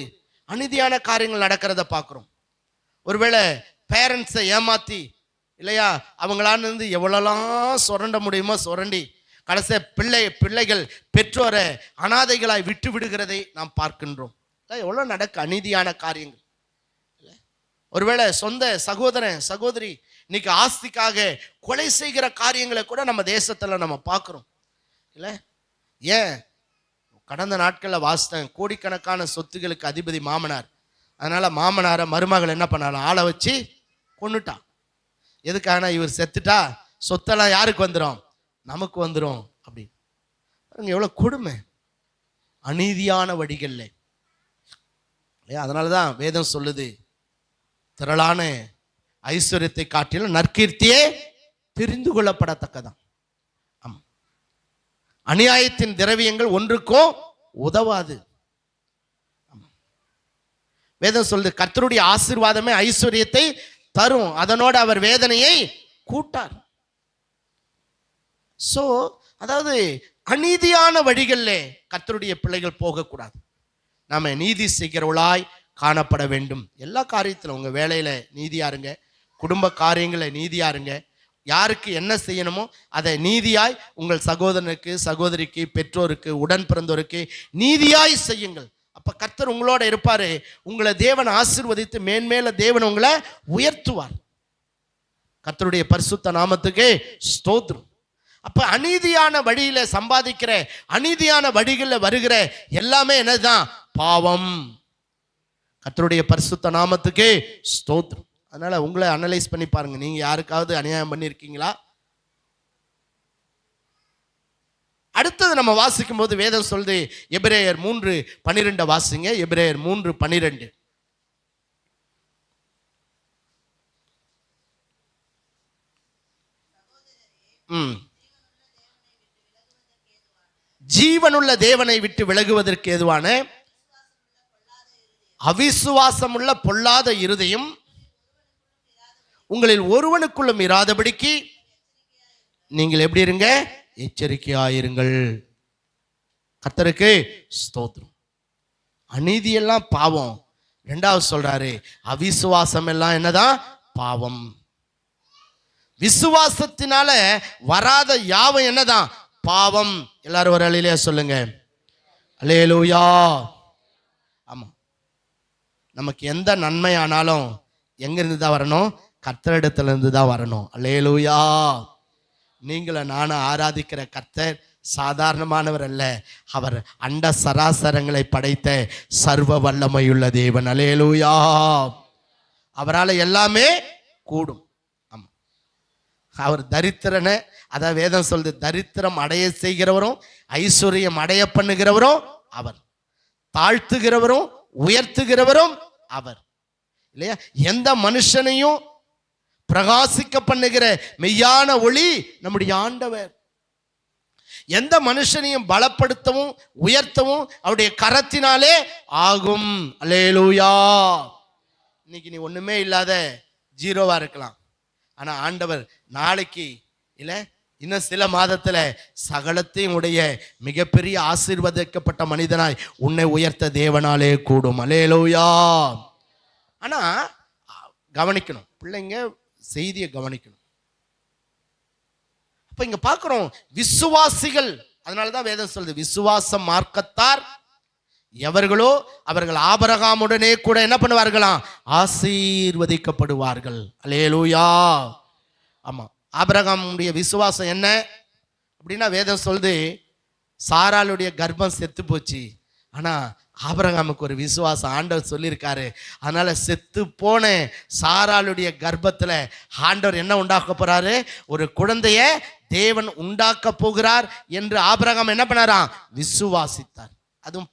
அநீதியான காரியங்கள் நடக்கிறத பார்க்கிறோம். ஒருவேளை பேரண்ட்ஸை ஏமாத்தி இல்லையா, அவங்களால இருந்து எவ்வளோலாம் சுரண்ட முடியுமோ சுரண்டி கடைசி பிள்ளைகள் பெற்றோரை அனாதைகளாய் விட்டு விடுகிறதை நாம் பார்க்கின்றோம். எவ்வளோ நடக்க அநீதியான காரியங்கள். ஒருவேளை சொந்த சகோதரன் சகோதரி இன்னைக்கு ஆஸ்திக்காக கொலை செய்கிற காரியங்களை கூட நம்ம தேசத்துல நம்ம பார்க்கிறோம். இல்லை ஏன்? கடந்த நாட்களில் வாசித்தேன், கோடிக்கணக்கான சொத்துகளுக்கு அதிபதி மாமனார். அதனால மாமனாரை மருமகள் என்ன பண்ணாலும் ஆளை வச்சு கொன்னுட்டான். எதுக்காக? இவர் செத்துட்டா சொத்தெல்லாம் யாருக்கு வந்துடும்? நமக்கு வந்துடும் அப்படின்னு. எவ்வளோ கொடுமை, அநீதியான வழிகள்ல. அதனால தான் வேதம் சொல்லுது, திரளான ஐஸ்வர்யத்தை காட்டிலும் நற்கீர்த்தியே தெரிந்து கொள்ளப்படத்தக்கதான். அநியாயத்தின் திரவியங்கள் ஒன்றுக்கும் உதவாது. வேதம் சொல்லுது, கர்த்தருடைய ஆசீர்வாதமே ஐஸ்வர்யத்தை தரும், அதனோடு அவர் வேதனையை கூட்டார். சோ அதாவது அநீதியான வழிகளில் கர்த்தருடைய பிள்ளைகள் போகக்கூடாது. நாம நீதி செய்கிறவளாய் காணப்பட வேண்டும். எல்லா காரியத்திலும் உங்கள் வேலையில் நீதியாக இருங்க, குடும்ப காரியங்களை நீதியாக இருங்க, யாருக்கு என்ன செய்யணுமோ அதை நீதியாய் உங்கள் சகோதரனுக்கு, சகோதரிக்கு, பெற்றோருக்கு, உடன் பிறந்தோருக்கு நீதியாய் செய்யுங்கள். அப்போ கர்த்தர் உங்களோட இருப்பார். உங்களை தேவன் ஆசீர்வதித்து மேன்மேல தேவன் உங்களை உயர்த்துவார். கர்த்தருடைய பரிசுத்த நாமத்துக்கு ஸ்தோத்திரம். அப்ப அநீதியான வழியில சம்பாதிக்கிற, அநீதியான வழிகளில் வருகிற எல்லாமே என்னதுதான்? பாவம். கர்த்தருடைய பரிசுத்த நாமத்துக்கு ஸ்தோத்திரம். அதனால உங்களை அனலைஸ் பண்ணி பாருங்க, நீங்க யாருக்காவது அநியாயம் பண்ணியிருக்கீங்களா? அடுத்தது நம்ம வாசிக்கும் போது வேதம் சொல்லுது, எபிரேயர் 3:12 வாசிங்க. எபிரேயர் 3:12. ஜீவனுள்ள தேவனை விட்டு விலகுவதற்கு ஏதுவான அவிசுவாசம் உள்ள பொல்லாத இருதயம் உங்களில் ஒருவனுக்குள்ளும் இராதபடிக்கு நீங்கள் எப்படி இருங்க? எச்சரிக்கையாயிருங்கள். கர்த்தருக்கு ஸ்தோத்திரம். அநீதியெல்லாம் பாவம். ரெண்டாவது சொல்றாரு, அவிசுவாசம் எல்லாம் என்னதான்? பாவம். விசுவாசத்தினால வராத யாவும் என்னதான்? பாவம். எல்லாரும் ஒரு அல்லேலூயா சொல்லுங்க. அல்லேலூயா. ஆமா, நமக்கு எந்த நன்மை ஆனாலும் எங்கிருந்து தான் வரணும்? கர்த்தரிடத்துல இருந்து தான் வரணும். அல்லேலூயா. நீங்கள நானும் ஆராதிக்கிற கர்த்தர் சாதாரணமானவர் அல்ல. அவர் அண்ட சராசரங்களை படைத்த சர்வ வல்லமையுள்ள தேவன். அல்லேலூயா. அவரால் எல்லாமே கூடும். ஆமா, அவர் தரித்திரனை, அதான் வேதம் சொல்லுது, தரித்திரம் அடைய செய்கிறவரும் ஐஸ்வர்யம் அடைய பண்ணுகிறவரும் அவர், தாழ்த்துகிறவரும் உயர்த்துகிறவரும் அவர். இல்லையா? எந்த மனுஷனையும் பிரகாசிக்க பண்ணுகிற மெய்யான ஒளி நம்முடைய ஆண்டவர். எந்த மனுஷனையும் பலப்படுத்தவும் உயர்த்தவும் அவருடைய கரத்தினாலே ஆகும். அல்லேலூயா. இன்னைக்கு நீ ஒண்ணுமே இல்லாத ஜீரோவா இருக்கலாம், ஆனா ஆண்டவர் நாளைக்கு இல்ல இன்னும் சில மாதத்துல சகலத்தையும் உடைய மிகப்பெரிய ஆசீர்வதிக்கப்பட்ட மனிதனாய் உன்னை உயர்த்த தேவனாலே கூடும். அல்லேலூயா. ஆனா கவனிக்கணும், பிள்ளைங்க செய்தியை கவனிக்கணும். அப்ப இங்க பார்க்கிறோம் விசுவாசிகள். அதனாலதான் வேதம் சொல்லுது, விசுவாச மார்க்கத்தார் எவர்களோ அவர்கள் ஆபிரகாமுடனே கூட என்ன பண்ணுவார்களாம்? ஆசீர்வதிக்கப்படுவார்கள். அல்லேலூயா. ஆமா, ஆபிரகாமுடைய விசுவாசம் என்ன அப்படின்னா, வேதம் சொல்லுது சாராளுடைய கர்ப்பம் செத்து போச்சு, ஆனா ஆபிரகாமுக்கு ஒரு விசுவாசம் ஆண்டவர் சொல்லியிருக்காரு. அதனால செத்து போன சாராளுடைய கர்ப்பத்துல ஆண்டவர் என்ன உண்டாக்க போறாரு? ஒரு குழந்தைய தேவன் உண்டாக்க போகிறார் என்று ஆபிரகாம் என்ன பண்ணாராம்? விசுவாசித்தார். அதுவும்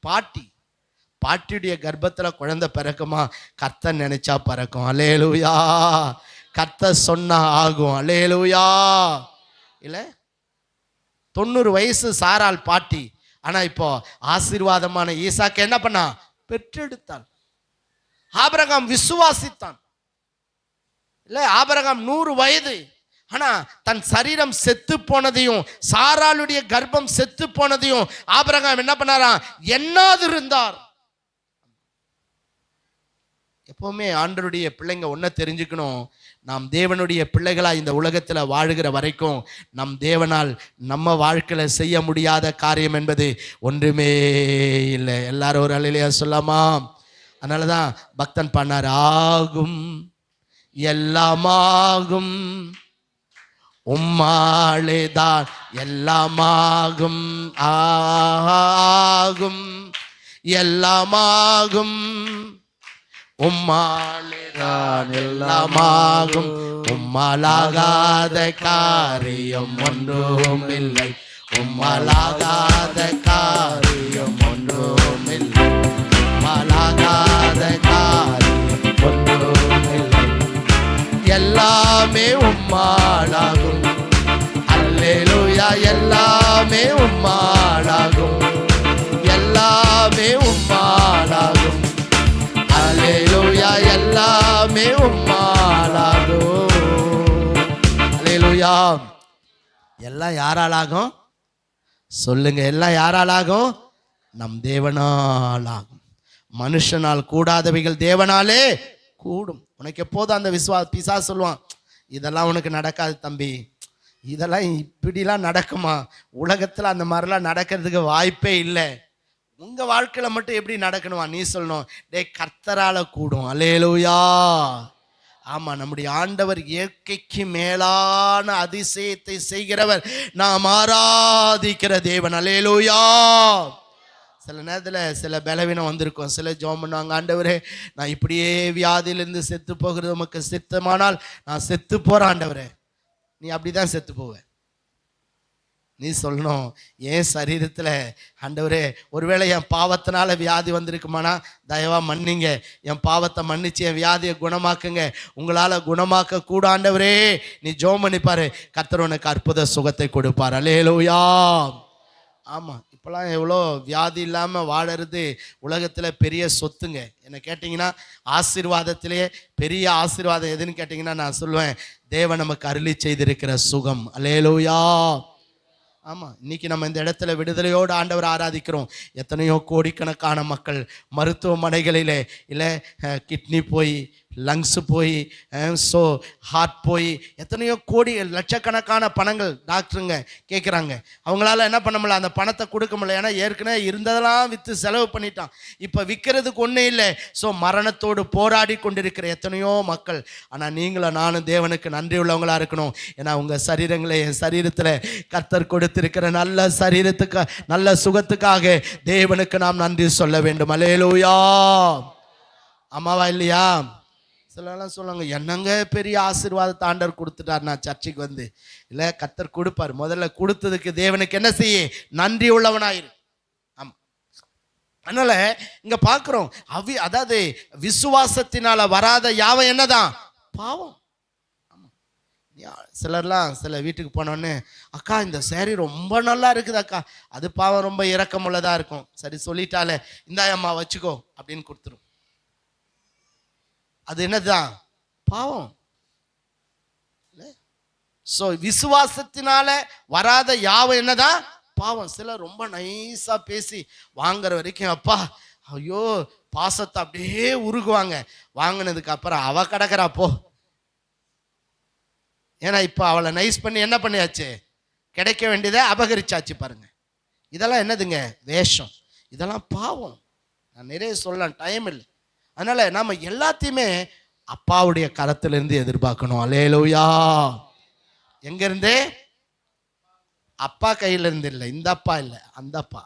பாட்டியுடைய கர்ப்பத்துல குழந்தை பிறக்குமா? கர்த்தர் நினைச்சா பிறக்கும். அல்லேலூயா. கர்த்தர் சொன்னா ஆகும். அல்லேலூயா. இல்ல 90 வயசு சாராள் பாட்டி, ஆனா இப்போ ஆசீர்வாதமான ஈசாக்கு என்ன பண்ணா? பெற்றெடுத்தான். ஆபிரகாம் விசுவாசித்தான். இல்ல, ஆபிரகாம் 100 வயது, ஆனா தன் சரீரம் செத்து போனதையும் சாராளுடைய கர்ப்பம் செத்து போனதையும் ஆபிரகாம் என்ன பண்ணாராம்? எண்ணாது இருந்தார். எப்பவுமே ஆண்டவருடைய பிள்ளைங்க ஒன்ன தெரிஞ்சுக்கணும், நாம் தேவனுடைய பிள்ளைகளா இந்த உலகத்துல வாழுகிற வரைக்கும் நம் தேவனால் நம்ம வாழ்க்கையில செய்ய முடியாத காரியம் என்பது ஒன்றுமே இல்லை. எல்லாரும் ஒரு அல்லேலூயா சொல்லாமா? அதனாலதான் பக்தன் பண்ணார், ஆகும் எல்லாமாகும் உம்மாளேதான் எல்லாமாகும், ஆகும் எல்லாமாகும் உம்மாளேதான் எல்லாமாகும், உம்மாலாகாத காரியம் ஒன்றும் இல்லை, உம்மாலாகாத காரியம் ஒன்றும் இல்லை, உம்மாலாகாத காரியம் ஒன்றும் இல்லை, எல்லாமே உம்மாலாகும். அல்லேலூயா. எல்லாமே உம்மாலாகும், எல்லாமே உம்மாலாகும். அல்லேலூயா. எல்லாமே உம்மாலாகும். அல்லேலூயா. எல்லாம் யாராலாகும்? சொல்லுங்க, எல்லாம் யாராலாகும்? நம் தேவனாலாகும். மனுஷனால் கூடாதவைகள் தேவனாலே கூடும். உனக்கு எப்போதும் அந்த பிசாசு சொல்லுவான், இதெல்லாம் உனக்கு நடக்காது தம்பி, இதெல்லாம் இப்படிலாம் நடக்குமா, உலகத்தில் அந்த மாதிரிலாம் நடக்கிறதுக்கு வாய்ப்பே இல்லை, உங்க வாழ்க்கையில மட்டும் எப்படி நடக்கணுமா, நீ சொல்லணும், டே கர்த்தரால கூடும். அல்லேலூயா. ஆமா, நம்முடைய ஆண்டவர் இயற்கைக்கு மேலான அதிசயத்தை செய்கிறவர், நாம் ஆராதிக்கிற தேவன். அல்லேலூயா. சில நேரத்தில் சில பலவீனம் வந்திருக்கும், சில ஜெபம் பண்ணுவாங்க, ஆண்டவரே நான் இப்படியே வியாதியிலிருந்து செத்து போகிறது உமக்கு சித்தமானால் நான் செத்து போறேன் ஆண்டவரே. நீ அப்படிதான் செத்து போவ. நீ சொல்லணும், என் சரீரத்தில் ஆண்டவரே ஒருவேளை என் பாவத்தினால வியாதி வந்திருக்குமானா தயவா மன்னிங்க, என் பாவத்தை மன்னிச்சு என் வியாதியை குணமாக்குங்க, உங்களால் குணமாக்க கூட ஆண்டவரே நீ ஜெபம் பண்ணிப்பாரு, கர்த்தர் உனக்கு அற்புத சுகத்தை கொடுப்பார். அல்லேலூயா. ஆமாம், இப்போலாம் எவ்வளோ வியாதி இல்லாமல் வாழறது உலகத்தில் பெரிய சொத்துங்க. என்ன கேட்டிங்கன்னா ஆசீர்வாதத்திலேயே பெரிய ஆசீர்வாதம் எதுன்னு கேட்டிங்கன்னா நான் சொல்லுவேன், தேவன் நமக்கு அருளி செய்திருக்கிற சுகம். அல்லேலூயா. ஆமாம், இன்னைக்கு நம்ம இந்த இடத்துல விடுதலையோடு ஆண்டவர் ஆராதிக்கிறோம். எத்தனையோ கோடிக்கணக்கான மக்கள் மருத்துவமனைகளிலே இல்லை கிட்னி போய், லங்ஸு போய், ஸோ ஹார்ட் போய், எத்தனையோ கோடி லட்சக்கணக்கான பணங்கள் டாக்டருங்க கேட்குறாங்க. அவங்களால என்ன பண்ண முடியல, அந்த பணத்தை கொடுக்க முடியல. ஏன்னா ஏற்கனவே இருந்ததெல்லாம் விற்று செலவு பண்ணிட்டான், இப்போ விற்கிறதுக்கு ஒன்றும் இல்லை. ஸோ மரணத்தோடு போராடி கொண்டிருக்கிற எத்தனையோ மக்கள். ஆனால் நீங்களும் நானும் தேவனுக்கு நன்றி உள்ளவங்களாக இருக்கணும். ஏன்னா உங்கள் சரீரங்களை என் சரீரத்தில் கர்த்தர் கொடுத்திருக்கிற நல்ல சரீரத்துக்கு, நல்ல சுகத்துக்காக தேவனுக்கு நாம் நன்றி சொல்ல வேண்டும். அல்லேலூயா. அம்மாவா இல்லையா? சிலலாம் சொல்லுவாங்க, என்னங்க பெரிய ஆசீர்வாதத்தை ஆண்டவர் கொடுத்துட்டார் நான் சர்ச்சைக்கு வந்து. இல்லை, கர்த்தர் கொடுப்பார். முதல்ல கொடுத்ததுக்கு தேவனுக்கு என்ன செய்ய, நன்றி உள்ளவனாயிரு. ஆமாம், அதனால இங்க பார்க்குறோம், அதாவது விசுவாசத்தினால வராத யாவை என்னதான் பாவம். சிலர்லாம் சில வீட்டுக்கு போனோன்னு, அக்கா இந்த சேரீ ரொம்ப நல்லா இருக்குது அக்கா, அது பாவம் ரொம்ப இரக்கமுள்ளதாக இருக்கும். சரி சொல்லிட்டாலே, இந்தாயம்மா வச்சுக்கோ அப்படின்னு கொடுத்துரும். அது என்னதான் பாவம். ஸோ விசுவாசத்தினால வராத யாவை என்னதான் பாவம். சிலர் ரொம்ப நைஸா பேசி வாங்குற வரைக்கும் அப்பா ஐயோ பாசத்தை அப்படியே உருகுவாங்க. வாங்கினதுக்கு அப்புறம் அவ கிடக்கிறா போ. ஏன்னா இப்போ அவளை நைஸ் பண்ணி என்ன பண்ணியாச்சு, கிடைக்க வேண்டியதை அபகரிச்சாச்சு. பாருங்க, இதெல்லாம் என்னதுங்க, வேஷம். இதெல்லாம் பாவம். நான் நிறைய சொல்லலாம், டைம் இல்லை. அதனால நாம எல்லாத்தையுமே அப்பாவுடைய கரத்திலிருந்து எதிர்பார்க்கணும். அல்லேலூயா. எங்க இருந்து? அப்பா கையில இருந்து இல்லை, இந்த அப்பா இல்லை, அந்த அப்பா.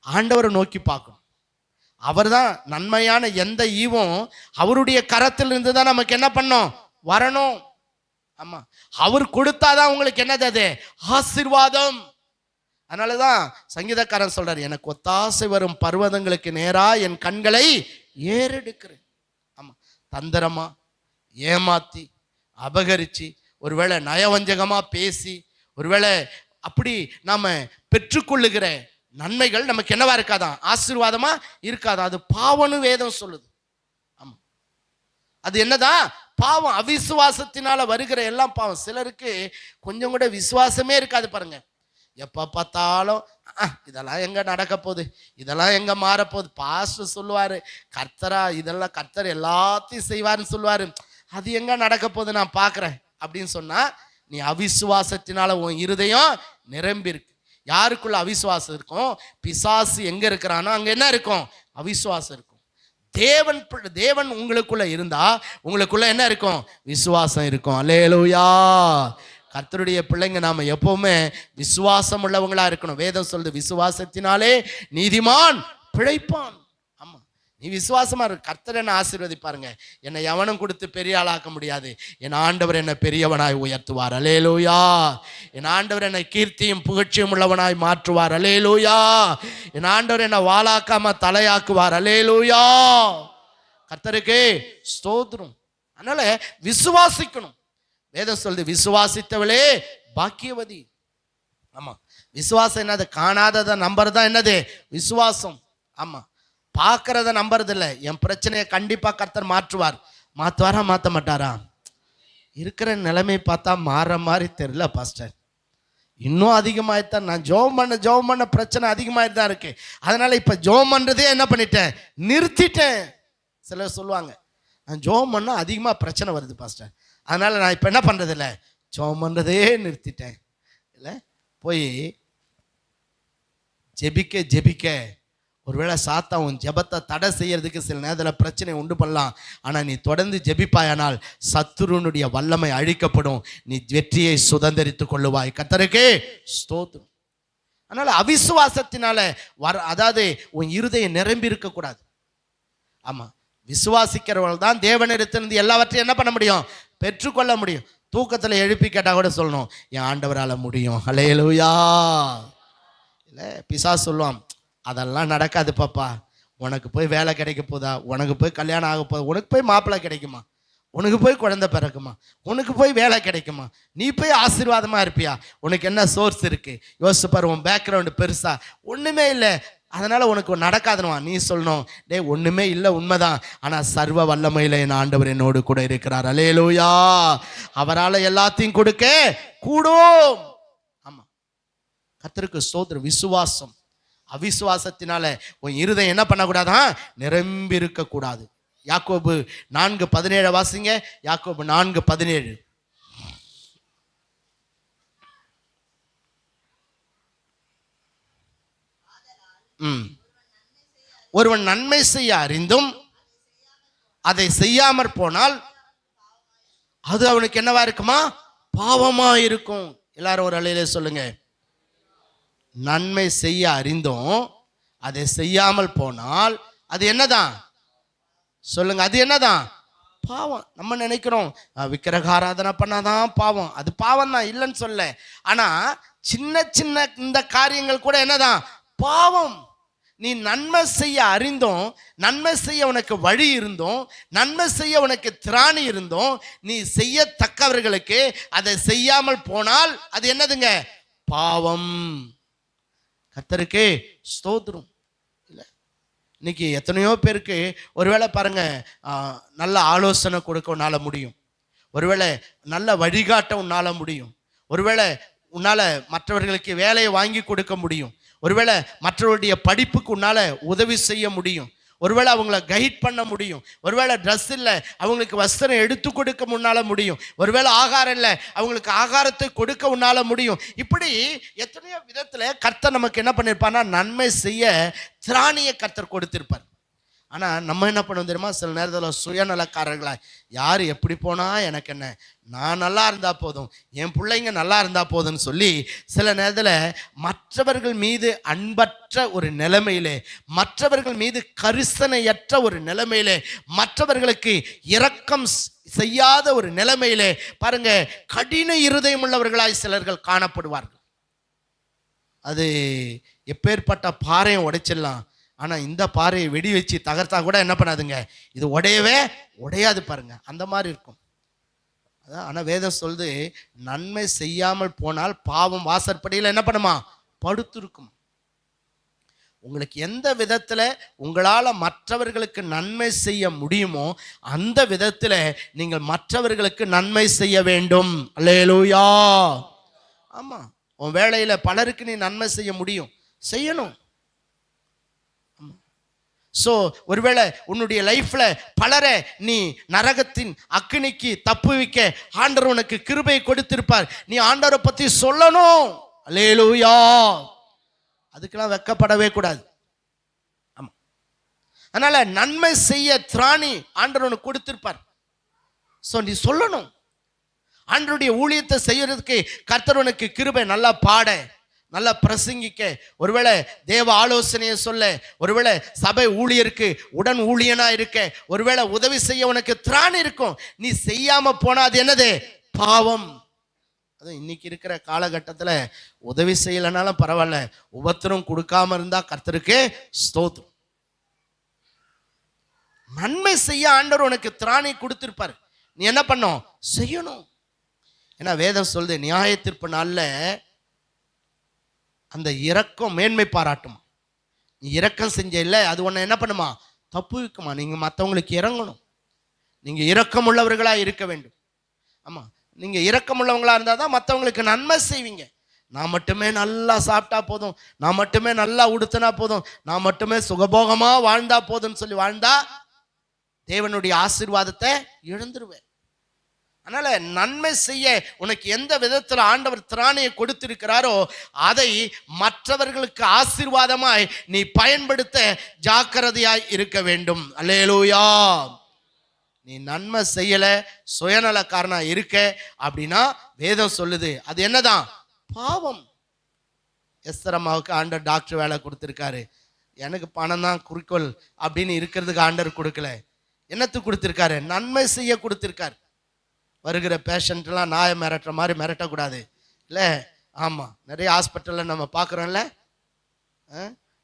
ஆண்டவரை நோக்கி பார்க்கணும். அவர் தான் நன்மையான எந்த ஈவும் அவருடைய கரத்திலிருந்து தான் நமக்கு என்ன பண்ணோம், வரணும். ஆமா, அவர் கொடுத்தாதான் உங்களுக்கு என்னது, அது ஆசீர்வாதம். அதனாலதான் சங்கீதக்காரன் சொல்றாரு, எனக்கு ஒத்தாசை வரும் பர்வதங்களுக்கு நேரா என் கண்களை ஏறெடுக்கிறேன். ஆமா, தந்திரமா ஏமாத்தி அபகரிச்சு, ஒருவேளை நயவஞ்சகமா பேசி, ஒருவேளை அப்படி நாம பெற்றுக்கொள்ளுகிற நன்மைகள் நமக்கு என்னவா இருக்காதான், ஆசீர்வாதமா இருக்காதான். அது பாவம்னு வேதம் சொல்லுது. ஆமா, அது என்னதான் பாவம். அவிசுவாசத்தினால வருகிற எல்லாம் பாவம். சிலருக்கு கொஞ்சம் கூட விசுவாசமே இருக்காது. பாருங்க, எப்போ பார்த்தாலும் இதெல்லாம் எங்க நடக்க போகுது, இதெல்லாம் எங்க மாறப்போகுது. பாஸ்டர் சொல்லுவாரு கர்த்தரா, இதெல்லாம் கர்த்தர் எல்லாத்தையும் செய்வாருன்னு சொல்லுவாரு, அது எங்க நடக்க போகுது நான் பார்க்குறேன் அப்படின்னு சொன்னா, நீ அவிசுவாசத்தினால உன் இருதயம் நிரம்பி இருக்கு. யாருக்குள்ள அவிசுவாசம் இருக்கும், பிசாசு எங்க இருக்கிறானோ அங்க என்ன இருக்கும், அவிசுவாசம் இருக்கும். தேவன் உங்களுக்குள்ள இருந்தா உங்களுக்குள்ள என்ன இருக்கும், விசுவாசம் இருக்கும். அல்லேலூயா. கர்த்தருடைய பிள்ளைங்க நாம எப்பவுமே விசுவாசம் உள்ளவங்களா இருக்கணும். வேதம் சொல்லுது, விசுவாசத்தினாலே நீதிமான் பிழைப்பான். ஆமா, நீ விசுவாசமா இருக்கு, கர்த்தர் என்ன ஆசீர்வதிப்பாருங்க. என்னை எவனும் கொடுத்து பெரிய ஆளாக்க முடியாது. என் ஆண்டவர் என்னை பெரியவனாய் உயர்த்துவார். அல்லேலூயா. என் ஆண்டவர் என்னை கீர்த்தியும் புகழ்ச்சியும் உள்ளவனாய் மாற்றுவார். அல்லேலூயா. என் ஆண்டவர் என்னை வாளாக்காம தலையாக்குவார். அல்லேலூயா. கர்த்தருக்கு ஸ்தோத்திரம். அதனால விசுவாசிக்கணும். வேதம் சொல்லுது, விசுவாசித்தவளே பாக்கியவதி. ஆமா, விசுவாசம் என்னது, காணாததை நம்புறதா என்னது விசுவாசம். ஆமா, பார்க்கறத நம்புறது இல்லை. என் பிரச்சனையை கண்டிப்பா கர்த்தர் மாற்றுவார். மாற்றுவாரா மாற்ற மாட்டாரா? இருக்கிற நிலைமை பார்த்தா மாற மாதிரி தெரியல பாஸ்டர். இன்னும் அதிகமாயித்தான். நான் ஜெபம் பண்ண பிரச்சனை அதிகமாயிட்டு தான் இருக்கு. அதனால இப்ப ஜெபம் பண்றதே என்ன பண்ணிட்டேன், நிறுத்திட்டேன். சிலர் சொல்லுவாங்க, நான் ஜெபம் பண்ணா அதிகமா பிரச்சனை வருது பாஸ்டர், அதனால நான் இப்ப என்ன பண்றது இல்லை, ஜெபம் பண்றதே நிறுத்திட்டேன். இல்லை, போய் ஜெபிக்க ஜெபிக்க ஒருவேளை சாத்தா உன் ஜெபத்தை தடை செய்யறதுக்கு சில நேரத்தில் பிரச்சனை உண்டு பண்ணலாம். ஆனால் நீ தொடர்ந்து ஜெபிப்பாயானால் சத்துருனுடைய வல்லமை அழிக்கப்படும், நீ வெற்றியை சுதந்திரித்துக் கொள்ளுவாய். கர்த்தருக்கே ஸ்தோத்திரம். அதனால அவிசுவாசத்தினால அதாவது உன் இருதயம் நிரம்பி இருக்கக்கூடாது. ஆமா, விசுவாசிக்கிறவர்கள் தான் தேவனிடத்திலிருந்து எல்லாவற்றையும் என்ன பண்ண முடியும், பெற்றுக்கொள்ள முடியும். தூக்கத்தில் எழுப்பி கேட்டால் கூட சொல்லணும், என் ஆண்டவரால் முடியும். ஹல்லேலூயா. இல்லை, பிசாசு சொல்லுவான், அதெல்லாம் நடக்காது பாப்பா, உனக்கு போய் வேலை கிடைக்க போதா, உனக்கு போய் கல்யாணம் ஆக போதா, உனக்கு போய் மாப்பிள்ளை கிடைக்குமா, உனக்கு போய் குழந்தை பிறக்குமா, உனக்கு போய் வேலை கிடைக்குமா, நீ போய் ஆசீர்வாதமா இருப்பியா, உனக்கு என்ன சோர்ஸ் இருக்கு, யோசிச்சு பாரு, உன் பேக்ரவுண்டு பெருசா ஒண்ணுமே இல்லை, அதனால உனக்கு நடக்காதுமா. நீ சொல்லணும், டே ஒண்ணுமே இல்லை, உண்மைதான், ஆனா சர்வ வல்லமையில என் ஆண்டவர் என்னோடு கூட இருக்கிறார். அல்லேலூயா. அவரால் எல்லாத்தையும் கொடுக்க கூடும். ஆமா, கர்த்தருக்கு ஸ்தோத்திரம். விசுவாசம். அவிசுவாசத்தினால உன் இருதயம் என்ன பண்ணக்கூடாதா, நிரம்பி இருக்கக்கூடாது. யாக்கோபு 4:17 வாசிங்க. யாக்கோபு 4:17. ஒருவன் நன்மை செய்ய அறிந்தும் அதை செய்யாமற் போனால் அது அவனுக்கு என்னவா இருக்குமா, பாவமா இருக்கும். எல்லாரும் ஒரு அலையிலே சொல்லுங்க. நன்மை செய்ய அறிந்தும் அதை செய்யாமல் போனால் அது என்னதான் சொல்லுங்க, அது என்னதான், பாவம். நம்ம நினைக்கிறோம் விக்கிரக ஆராதனை பண்ணாதான் பாவம், அது பாவம் தான், இல்லைன்னு சொல்ல. ஆனா சின்ன சின்ன இந்த காரியங்கள் கூட என்னதான் பாவம். நீ நன்மை செய்ய அறிந்தும், நன்மை செய்ய உனக்கு வழி இருந்தும், நன்மை செய்ய உனக்கு திராணி இருந்தும், நீ செய்யத்தக்கவர்களுக்கு அதை செய்யாமல் போனால் அது என்னதுங்க, பாவம். கர்த்தருக்கே ஸ்தோத்திரம். இல்லை, இன்னைக்கு எத்தனையோ பேருக்கு ஒருவேளை பாருங்க, நல்ல ஆலோசனை கொடுக்க உன்னால முடியும், ஒருவேளை நல்ல வழிகாட்ட உன்னால முடியும், ஒருவேளை உன்னால மற்றவர்களுக்கு வேலையை வாங்கி கொடுக்க முடியும், ஒருவேளை மற்றவருடைய படிப்புக்கு உன்னால உதவி செய்ய முடியும், ஒருவேளை அவங்கள கைட் பண்ண முடியும், ஒருவேளை ட்ரெஸ் இல்லை அவங்களுக்கு வஸ்திரம் எடுத்து கொடுக்க முன்னால முடியும், ஒருவேளை ஆகாரம் இல்லை அவங்களுக்கு ஆகாரத்தை கொடுக்க உன்னால முடியும். இப்படி எத்தனையோ விதத்துல கர்த்தர் நமக்கு என்ன பண்ணிருப்பார்னா நன்மை செய்ய திராணியை கர்த்தர் கொடுத்திருப்பார். ஆனால் நம்ம என்ன பண்ணுவோம் தெரியுமா, சில நேரத்தில் சுயநலக்காரர்களாக, யார் எப்படி போனால் எனக்கு என்ன, நான் நல்லா இருந்தால் போதும், என் பிள்ளைங்க நல்லா இருந்தால் போதும்னு சொல்லி சில நேரத்தில் மற்றவர்கள் மீது அன்பற்ற ஒரு நிலைமையிலே, மற்றவர்கள் மீது கரிசனையற்ற ஒரு நிலைமையிலே, மற்றவர்களுக்கு இரக்கம் செய்யாத ஒரு நிலைமையிலே பாருங்க கடின இருதயம் உள்ளவர்களாய் சிலர்கள் காணப்படுவார்கள். அது எப்பேற்பட்ட பாறையை உடைச்சிடலாம், ஆனால் இந்த பாறையை வெடி வச்சு தகர்த்தா கூட என்ன பண்ணாதுங்க, இது உடையவே உடையாது பாருங்க, அந்த மாதிரி இருக்கும். அதான் ஆனால் வேதம் சொல்லுது, நன்மை செய்யாமல் போனால் பாவம் வாசற்படியில் என்ன பண்ணுமா, படுத்திருக்கும். உங்களுக்கு எந்த விதத்தில் உங்களால் மற்றவர்களுக்கு நன்மை செய்ய முடியுமோ அந்த விதத்தில் நீங்கள் மற்றவர்களுக்கு நன்மை செய்ய வேண்டும். அல்லேலூயா. ஆமாம், உன் வேலையில் பலருக்கு நீ நன்மை செய்ய முடியும், செய்யணும். ஸோ ஒருவேளை உன்னுடைய லைஃப்ல பலரை நீ நரகத்தின் அக்கினிக்கு தப்புவிக்க ஆண்டவர் உனக்கு கிருபை கொடுத்திருப்பார், நீ ஆண்டவரை பத்தி சொல்லணும். அல்லேலூயா. அதுக்கெல்லாம் வெக்கப்படவே கூடாது. ஆமா, அதனால நன்மை செய்ய திராணி ஆண்டவர் உனக்கு கொடுத்திருப்பார். ஸோ நீ சொல்லணும். ஆண்டவருடைய ஊழியத்தை செய்யறதுக்கு கர்த்தர் உனக்கு கிருபை, நல்லா பாட, நல்லா பிரசங்கிக்க, ஒருவேளை தேவ ஆலோசனையை சொல்ல, ஒருவேளை சபை ஊழியருக்கு உடன் ஊழியனா இருக்க, ஒருவேளை உதவி செய்ய உனக்கு திராணி இருக்கும். நீ செய்யாம போனா அது என்னது, பாவம். அது இன்னைக்கு இருக்கிற காலகட்டத்தில் உதவி செய்யலைனாலும் பரவாயில்ல, உபத்திரம் கொடுக்காம இருந்தா கர்த்தருக்கு ஸ்தோத்திரம். நன்மை செய்ய ஆண்டவர் உனக்கு திராணி கொடுத்திருப்பார், நீ என்ன பண்ணும், செய்யணும். ஏன்னா வேதம் சொல்லுது, நியாய தீர்ப்பு நாள்ல அந்த இரக்கம் மேன்மை பாராட்டும். நீ இரக்கம் செஞ்ச இல்லை, அது ஒன்று என்ன பண்ணுமா, தப்பு இருக்குமா. நீங்கள் மற்றவங்களுக்கு இறங்கணும், நீங்கள் இரக்கம் உள்ளவர்களாக இருக்க வேண்டும். ஆமாம், நீங்கள் இரக்கம் உள்ளவங்களாக இருந்தால் தான் மற்றவங்களுக்கு நன்மை செய்வீங்க. நான் மட்டுமே நல்லா சாப்பிட்டா போதும், நான் மட்டுமே நல்லா உடுத்தினா போதும், நான் மட்டுமே சுகபோகமா வாழ்ந்தா போதும்னு சொல்லி வாழ்ந்தா தேவனுடைய ஆசீர்வாதத்தை இழந்துருவேன். அதனால நன்மை செய்ய உனக்கு எந்த விதத்தில் ஆண்டவர் திராணியை கொடுத்திருக்கிறாரோ அதை மற்றவர்களுக்கு ஆசீர்வாதமாய் நீ பயன்படுத்த ஜாக்கிரதையாய் இருக்க வேண்டும். அல்லேலூயா. நீ நன்மை செய்யல, சுயநலக்காரனா இருக்க அப்படின்னா வேதம் சொல்லுது அது என்னதான்? பாவம். எஸ்தர் அம்மாவுக்கு ஆண்டவர் டாக்டர் வேலை கொடுத்திருக்காரு. எனக்கு பணம் தான் குறிக்கோள் அப்படின்னு இருக்கிறதுக்கு ஆண்டவர் கொடுக்கல. என்னத்துக்கு கொடுத்திருக்காரு? நன்மை செய்ய கொடுத்திருக்காரு. வருகிற பேஷண்ட்லாம் நாயை மிரட்டுற மாதிரி மிரட்டக்கூடாது இல்லை? ஆமாம், நிறைய ஹாஸ்பிட்டலில் நம்ம பார்க்குறோம்ல.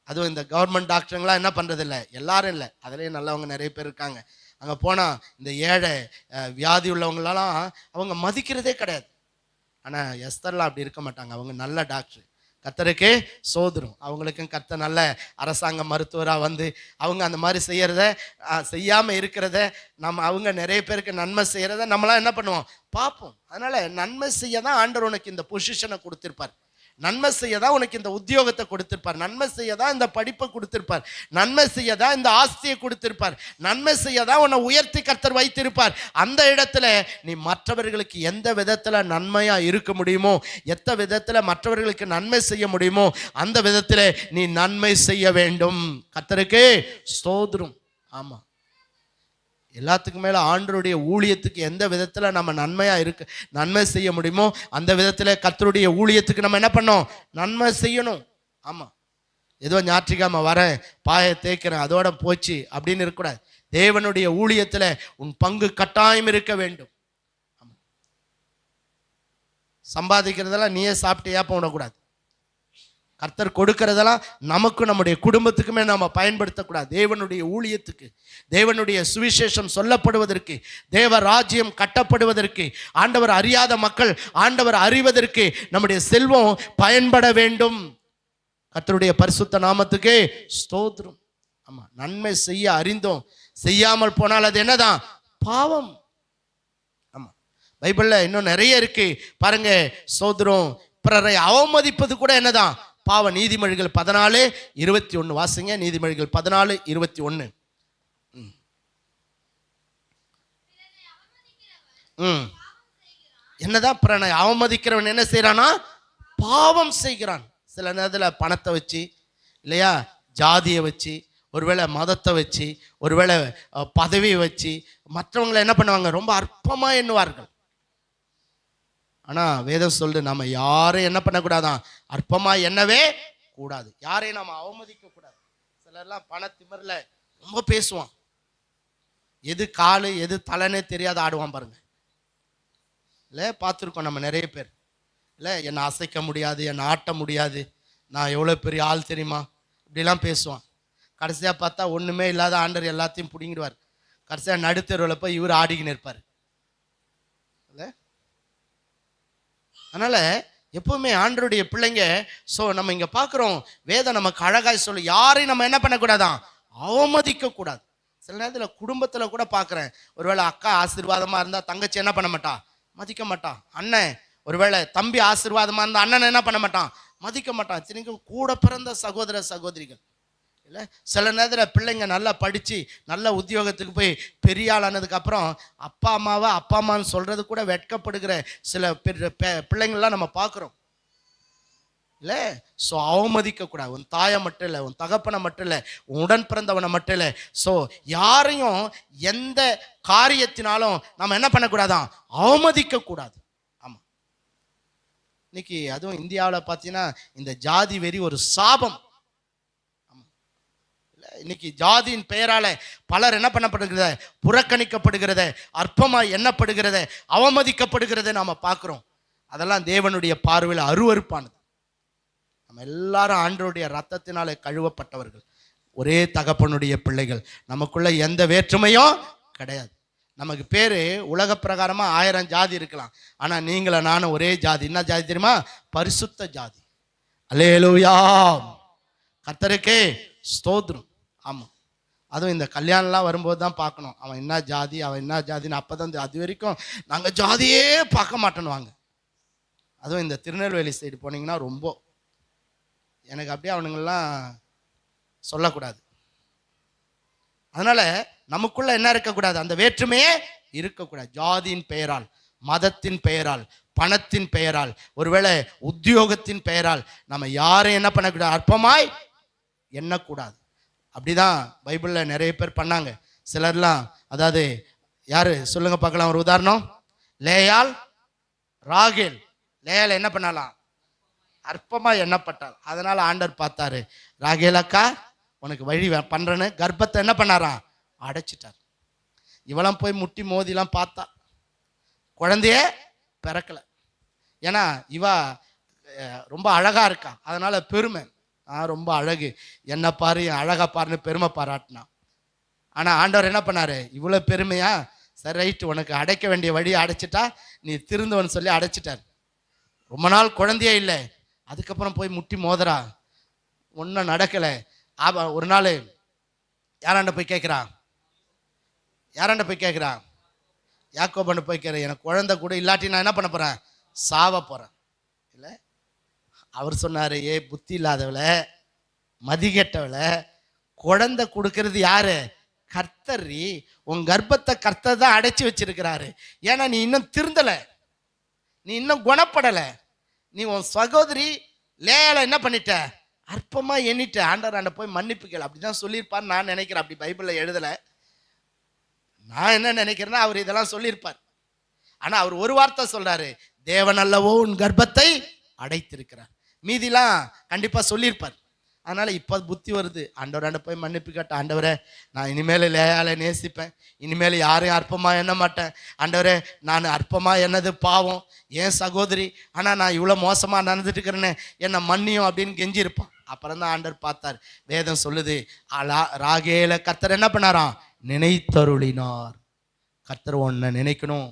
அதுவும் இந்த கவர்மெண்ட் டாக்டருங்களாம் என்ன பண்ணுறதில்ல, எல்லாரும் இல்லை, அதுலேயும் நல்லவங்க நிறைய பேர் இருக்காங்க. அங்கே போனால் இந்த ஏழை வியாதி உள்ளவங்களெல்லாம் அவங்க மதிக்கிறதே கிடையாது. ஆனால் எஸ்தர்லாம் அப்படி இருக்க மாட்டாங்க. அவங்க நல்ல டாக்டர், கர்த்தருக்கு சோதரும். அவங்களுக்கும் கர்த்தர் நல்ல அரசாங்க மருத்துவராக வந்து அவங்க அந்த மாதிரி செய்கிறத செய்யாமல் இருக்கிறத அவங்க நிறைய பேருக்கு நன்மை செய்கிறத நம்மளாம் என்ன பண்ணுவோம்? பார்ப்போம். அதனால் நன்மை செய்ய தான் ஆண்டவர் உனக்கு இந்த பொசிஷனை கொடுத்துருப்பார். நன்மை செய்ய தான் உனக்கு இந்த உத்தியோகத்தை கொடுத்திருப்பார். நன்மை செய்ய தான் இந்த படிப்பை கொடுத்திருப்பார். நன்மை செய்ய தான் இந்த ஆஸ்தியை கொடுத்திருப்பார். நன்மை செய்ய தான் உன்னை உயர்த்தி கர்த்தர் வைத்திருப்பார். அந்த இடத்துல நீ மற்றவர்களுக்கு எந்த விதத்தில் நன்மையா இருக்க முடியுமோ, எந்த விதத்தில் மற்றவர்களுக்கு நன்மை செய்ய முடியுமோ அந்த விதத்தில் நீ நன்மை செய்ய வேண்டும். கர்த்தருக்கு ஸ்தோத்திரம். ஆமா, எல்லாத்துக்கும் மேலே ஆண்டவருடைய ஊழியத்துக்கு எந்த விதத்தில் நம்ம நன்மை செய்ய முடியுமோ அந்த விதத்தில் கர்த்தருடைய ஊழியத்துக்கு நம்ம என்ன பண்ணோம்? நன்மை செய்யணும். ஆமாம், ஏதோ ஞாயிற்றுக்கிழமை வரேன், பாயை தேய்க்கிறேன், அதோட போச்சு அப்படின்னு இருக்கக்கூடாது. தேவனுடைய ஊழியத்தில் உன் பங்கு கட்டாயம் இருக்க வேண்டும். ஆமாம், சம்பாதிக்கிறதெல்லாம் நீயே சாப்பிட்டு ஏப்ப விடக்கூடாது. கர்த்தர் கொடுக்கிறதெல்லாம் நமக்கும் நம்முடைய குடும்பத்துக்குமே நம்ம பயன்படுத்தக்கூடாது. தேவனுடைய ஊழியத்துக்கு, தேவனுடைய சுவிசேஷம் சொல்லப்படுவதற்கு, தேவ ராஜ்யம் கட்டப்படுவதற்கு, ஆண்டவர் அறியாத மக்கள் ஆண்டவர் அறிவதற்கு நம்முடைய செல்வம் பயன்பட வேண்டும். கர்த்தருடைய பரிசுத்த நாமத்துக்கு ஸ்தோத்திரம். ஆமா, நன்மை செய்ய அறிந்தோம், செய்யாமல் போனால் அது என்னதான்? பாவம். ஆமா, பைபிள்ல இன்னும் நிறைய இருக்கு பாருங்க. ஸ்தோத்திரம். பிறரை அவமதிப்பது கூட என்னதான்? பாவம். நீதிமொழிகள் 14:21 வாசிங்க. நீதிமொழிகள் 14:21. என்னதான்? பிறனை அவமதிக்கிறவன் என்ன செய்யறானா? பாவம் செய்கிறான். சில நேரத்தில் பணத்தை வச்சு, இல்லையா, ஜாதியை வச்சு, ஒருவேளை மதத்தை வச்சு, ஒருவேளை பதவியை வச்சு மற்றவங்களை என்ன பண்ணுவாங்க? ரொம்ப அற்பமா எண்ணுவார்கள். ஆனால் வேதம் சொல்லுது நம்ம யாரையும் என்ன பண்ணக்கூடாதான்? அற்பமா எண்ணவே கூடாது. யாரையும் நம்ம அவமதிக்க கூடாது. சிலர்லாம் பண திமிரில் ரொம்ப பேசுவான். எது காலு எது தலைனே தெரியாத ஆடுவான் பாருங்க. இல்லை, பார்த்துருக்கோம் நம்ம நிறைய பேர். இல்லை, என்னை அசைக்க முடியாது, என்னை ஆட்ட முடியாது, நான் எவ்வளோ பெரிய ஆள் தெரியுமா, இப்படிலாம் பேசுவான். கடைசியாக பார்த்தா ஒன்றுமே இல்லாத ஆண்டவர் எல்லாத்தையும் பிடிங்கிடுவார். கடைசியாக நடுத்தருவில் போய் இவர் ஆடிக்கின்னு இருப்பார். இல்லை, அதனால எப்பவுமே ஆண்டவருடைய பிள்ளைங்க. ஸோ நம்ம இங்கே பார்க்குறோம், வேதம் நமக்கு அழகாய் சொல்லு, யாரையும் நம்ம என்ன பண்ணக்கூடாதான்? அவமதிக்க கூடாது. சில நேரத்தில் குடும்பத்தில் கூட பார்க்குறேன், ஒருவேளை அக்கா ஆசீர்வாதமாக இருந்தால் தங்கச்சி என்ன பண்ண மாட்டா? மதிக்க மாட்டான். அண்ணன் ஒருவேளை தம்பி ஆசீர்வாதமாக இருந்தால் அண்ணனை என்ன பண்ண மாட்டான்? மதிக்க மாட்டான். இத்தனைக்கும் கூட பிறந்த சகோதர சகோதரிகள். இல்லை, சில நேரத்தில் பிள்ளைங்க நல்லா படித்து நல்ல உத்தியோகத்துக்கு போய் பெரிய ஆள் ஆனதுக்கப்புறம் அப்பா அம்மான்னு சொல்கிறது கூட வெட்கப்படுகிற சில பிள்ளைங்கள்லாம் நம்ம பார்க்குறோம். இல்லை, ஸோ அவமதிக்கக்கூடாது. உன் தாயை மட்டும் இல்லை, உன் தகப்பனை மட்டும் இல்லை, உன் உடன் பிறந்தவனை மட்டும் இல்லை. ஸோ யாரையும் எந்த காரியத்தினாலும் நம்ம என்ன பண்ணக்கூடாதான்? அவமதிக்கக்கூடாது. ஆமாம், இன்னைக்கு அதுவும் இந்தியாவில் பார்த்தீங்கன்னா இந்த ஜாதி வெறி ஒரு சாபம். இன்னைக்கு ஜாதியின் பெயரால பலர் என்ன பண்ணப்படுகிறத? புறக்கணிக்கப்படுகிறத, அற்பமா எண்ணப்படுகிறத, அவமதிக்கப்படுகிறத நாம பார்க்கிறோம். அதெல்லாம் தேவனுடைய பார்வையில் அருவருப்பானது. நம்ம எல்லாரும் ஆண்டவருடைய ரத்தத்தினாலே கழுவப்பட்டவர்கள், ஒரே தகப்பனுடைய பிள்ளைகள். நமக்குள்ள எந்த வேற்றுமையும் கிடையாது. நமக்கு பேரு உலக பிரகாரமா 1000 ஜாதி இருக்கலாம், ஆனா நீங்கள நானும் ஒரே ஜாதி. என்ன ஜாதி தெரியுமா? பரிசுத்த ஜாதி. அல்லேலூயா, கர்த்தருக்கே ஸ்தோத்திரம். ஆமாம், அதுவும் இந்த கல்யாணம்லாம் வரும்போது தான் பார்க்கணும், அவன் என்ன ஜாதி அவன் என்ன ஜாதின்னு. அப்போ தான் அது வரைக்கும் நாங்கள் ஜாதியே பார்க்க மாட்டேன்னு வாங்க. அதுவும் இந்த திருநெல்வேலி சைடு போனீங்கன்னா ரொம்ப எனக்கு அப்படியே அவனுங்கெல்லாம் சொல்லக்கூடாது. அதனால நமக்குள்ள என்ன இருக்கக்கூடாது? அந்த வேற்றுமையே இருக்கக்கூடாது. ஜாதியின் பெயரால், மதத்தின் பெயரால், பணத்தின் பெயரால், ஒருவேளை உத்தியோகத்தின் பெயரால் நம்ம யாரும் என்ன பண்ணக்கூடாது? அற்பமாய் எண்ணக்கூடாது. அப்படிதான் பைபிள்ல நிறைய பேர் பண்ணாங்க. சிலர்லாம், அதாவது யாரு சொல்லுங்க பார்க்கலாம் ஒரு உதாரணம். லேயால், ராகேல். லேயால் என்ன பண்ணலாம்? அற்பமா எண்ணப்பட்டார். அதனால ஆண்டவர் பார்த்தாரு, ராகேல் அக்கா உனக்கு வழி பண்றேன்னு கர்ப்பத்தை என்ன பண்ணாராம்? அடைச்சிட்டார். இவெல்லாம் போய் முட்டி மோதிலாம் பார்த்தா குழந்தைய பிறக்கல. ஏன்னா இவ ரொம்ப அழகா இருக்கா, அதனால பெருமை, ரொம்ப அழகு, என்ன பாரு அழகா பாருன்னு பெருமை பாராட்டினான். ஆனா ஆண்டவர் என்ன பண்ணாரு? இவ்வளவு பெருமையா? சரி ரைட்டு, உனக்கு அடைக்க வேண்டிய வழியை அடைச்சிட்டா நீ திருந்தவன் சொல்லி அடைச்சிட்டார். ரொம்ப நாள் குழந்தையே இல்லை. அதுக்கப்புறம் போய் முட்டி மோதுறா, ஒன்றும் நடக்கலை. ஒரு நாள் யாராண்ட போய் கேட்குறான்? யாக்கோபன்னு போய் கேட்குறேன், எனக்கு குழந்தை கூட இல்லாட்டி நான் என்ன பண்ண போகிறேன்? சாவ போகிறேன். இல்லை, அவர் சொன்னார், ஏ புத்தி இல்லாதவளை, மதிகெட்டவளை, குழந்தை கொடுக்கறது யாரு? கர்த்தரி. உன் கர்ப்பத்தை கர்த்தர் தான் அடைச்சி வச்சிருக்கிறாரு. ஏன்னா நீ இன்னும் திருந்தலை, நீ இன்னும் குணப்படலை. நீ உன் சகோதரி லேயால என்ன பண்ணிட்ட? அற்பமா எண்ணிட்ட. ஆண்டவர் போய் மன்னிப்பு கேள். அப்படிதான் சொல்லியிருப்பார் நான் நினைக்கிறேன். அப்படி பைபிள்ல எழுதல. நான் என்ன நினைக்கிறேன்னா அவர் இதெல்லாம் சொல்லியிருப்பார். ஆனா அவர் ஒரு வார்த்தை சொல்றாரு, தேவன் அல்லவோ உன் கர்ப்பத்தை அடைத்திருக்கிறார். மீதிலாம் கண்டிப்பா சொல்லியிருப்பார். அதனால இப்போ புத்தி வருது. ஆண்டவராண்ட போய் மன்னிப்பு கேட்ட, ஆண்டவரே நான் இனிமேல் லேயால நேசிப்பேன், இனிமேல் யாரையும் அற்பமா எண்ண மாட்டேன். ஆண்டவரே நான் அற்பமா என்னது பாவம், ஏன் சகோதரி, ஆனால் நான் இவ்வளோ மோசமாக நடந்துட்டு இருக்கிறேன்னு என்னை மன்னியும் அப்படின்னு கெஞ்சிருப்பான். அப்புறம் தான் ஆண்டவர் பார்த்தார். வேதம் சொல்லுது, ராகேல கர்த்தர் என்ன பண்ணாராம்? நினைத்தருளினார். கர்த்தர் உன்னை நினைக்கணும்,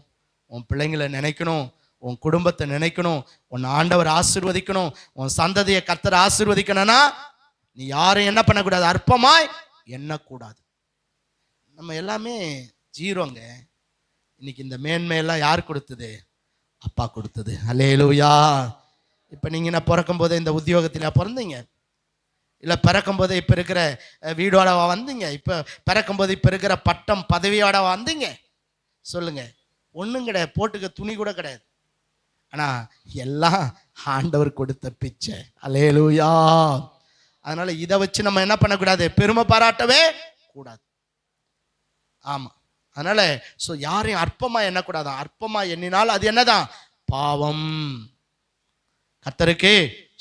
உன் பிள்ளைங்களை நினைக்கணும், உன் குடும்பத்தை நினைக்கணும், உன் ஆண்டவர் ஆசீர்வதிக்கணும், உன் சந்ததியை கர்த்தர் ஆசீர்வதிக்கணும்னா நீ யாரும் என்ன பண்ணக்கூடாது? அற்பமாய் எண்ணக்கூடாது. நம்ம எல்லாமே ஜீரோங்க. இன்னைக்கு இந்த மேன்மையெல்லாம் யார் கொடுத்தது? அப்பா கொடுத்தது. அல்லேலூயா. இப்போ நீங்கள் என்ன பிறக்கும் போதே இந்த உத்தியோகத்தில் பிறந்தீங்க? இல்லை பிறக்கும் போதே இப்போ இருக்கிற வீடோடவா வந்தீங்க? இப்போ பிறக்கும் போது இப்போ இருக்கிற பட்டம் பதவியோடவா வந்தீங்க? சொல்லுங்க. ஒன்றும் கிடையாது, போட்டுக்க துணி கூட கிடையாது. ஆனால் எல்லாம் ஆண்டவர் கொடுத்த பிச்சை. அல்லேலூயா. அதனால இதை வச்சு நம்ம என்ன பண்ணக்கூடாது? பெருமை பாராட்டவே கூடாது. ஆமா, அதனால யாரையும் அற்பமா எண்ணக்கூடாது. அற்பமா எண்ணினால் அது என்னதான்? பாவம். கர்த்தருக்கு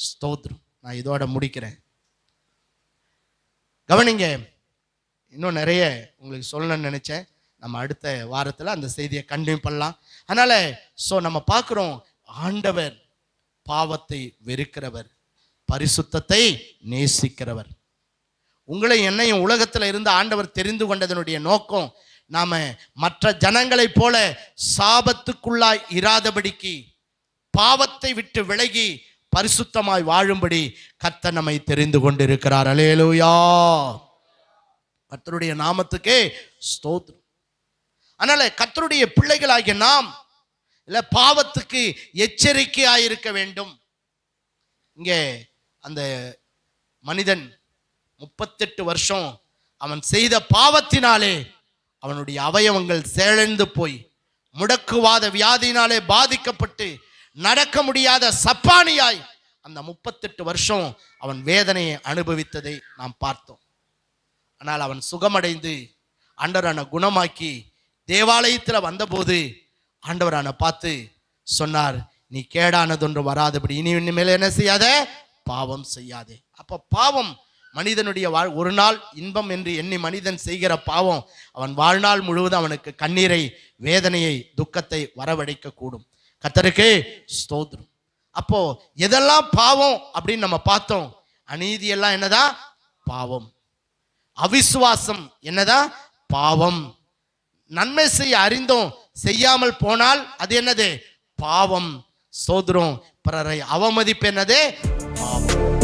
ஸ்தோத்திரம். நான் இதோட முடிக்கிறேன். கவனிங்க, இன்னும் நிறைய உங்களுக்கு சொல்லணும்னு நினைச்சேன். நம்ம அடுத்த வாரத்தில் அந்த செய்தியை கண்டினியூ பண்ணலாம். அதனால நம்ம பார்க்கிறோம், ஆண்டவர் பாவத்தை வெறுக்கிறவர், பரிசுத்தத்தை நேசிக்கிறவர். உங்களை என்னையும் உலகத்தில் இருந்து ஆண்டவர் தெரிந்து கொண்டதனுடைய நோக்கம், நாம மற்ற ஜனங்களைப் போல சாபத்துக்குள்ளாய் இராதபடிக்கு, பாவத்தை விட்டு விலகி பரிசுத்தமாய் வாழும்படி கர்த்தர் நம்மை தெரிந்து கொண்டிருக்கிறார். அல்லேலூயா. கர்த்தருடைய நாமத்துக்கே ஸ்தோத்திரம். அதனால கர்த்தருடைய பிள்ளைகளாகிய நாம் இல்ல பாவத்துக்கு எச்சரிக்கையாயிருக்க வேண்டும். இங்கே அந்த மனிதன் 38 வருஷம் அவன் செய்த பாவத்தினாலே அவனுடைய அவயவங்கள் செயலந்து போய் முடக்குவாத வியாதியினாலே பாதிக்கப்பட்டு நடக்க முடியாத சப்பானியாய் அந்த 38 வருஷம் அவன் வேதனையை அனுபவித்ததை நாம் பார்த்தோம். ஆனால் அவன் சுகமடைந்து ஆண்டவரான குணமாக்கி தேவாலயத்தில் வந்தபோது ஆண்டவரான பார்த்து சொன்னார், நீ கேடானதொன்று வராதபடி இனிமேல் என்ன செய்யாத? பாவம் செய்யாதே. அப்ப பாவம் மனிதனுடைய ஒரு நாள் இன்பம் என்று எண்ணி மனிதன் செய்கிற பாவம் அவன் வாழ்நாள் முழுவதும் அவனுக்கு கண்ணீரை, வேதனையை, துக்கத்தை வரவழைக்க கூடும். கர்த்தருக்கு ஸ்தோத்திரம். அப்போ எதெல்லாம் பாவம் அப்படின்னு நம்ம பார்த்தோம். அநீதி எல்லாம் என்னதான்? பாவம். அவிசுவாசம் என்னதான்? பாவம். நன்மை செய்ய அறிந்தோம் செய்யாமல் போனால் அது என்னது? பாவம். ஸ்தோத்திரம். பிறரை அவமதிப்பு என்னது? பாவம்.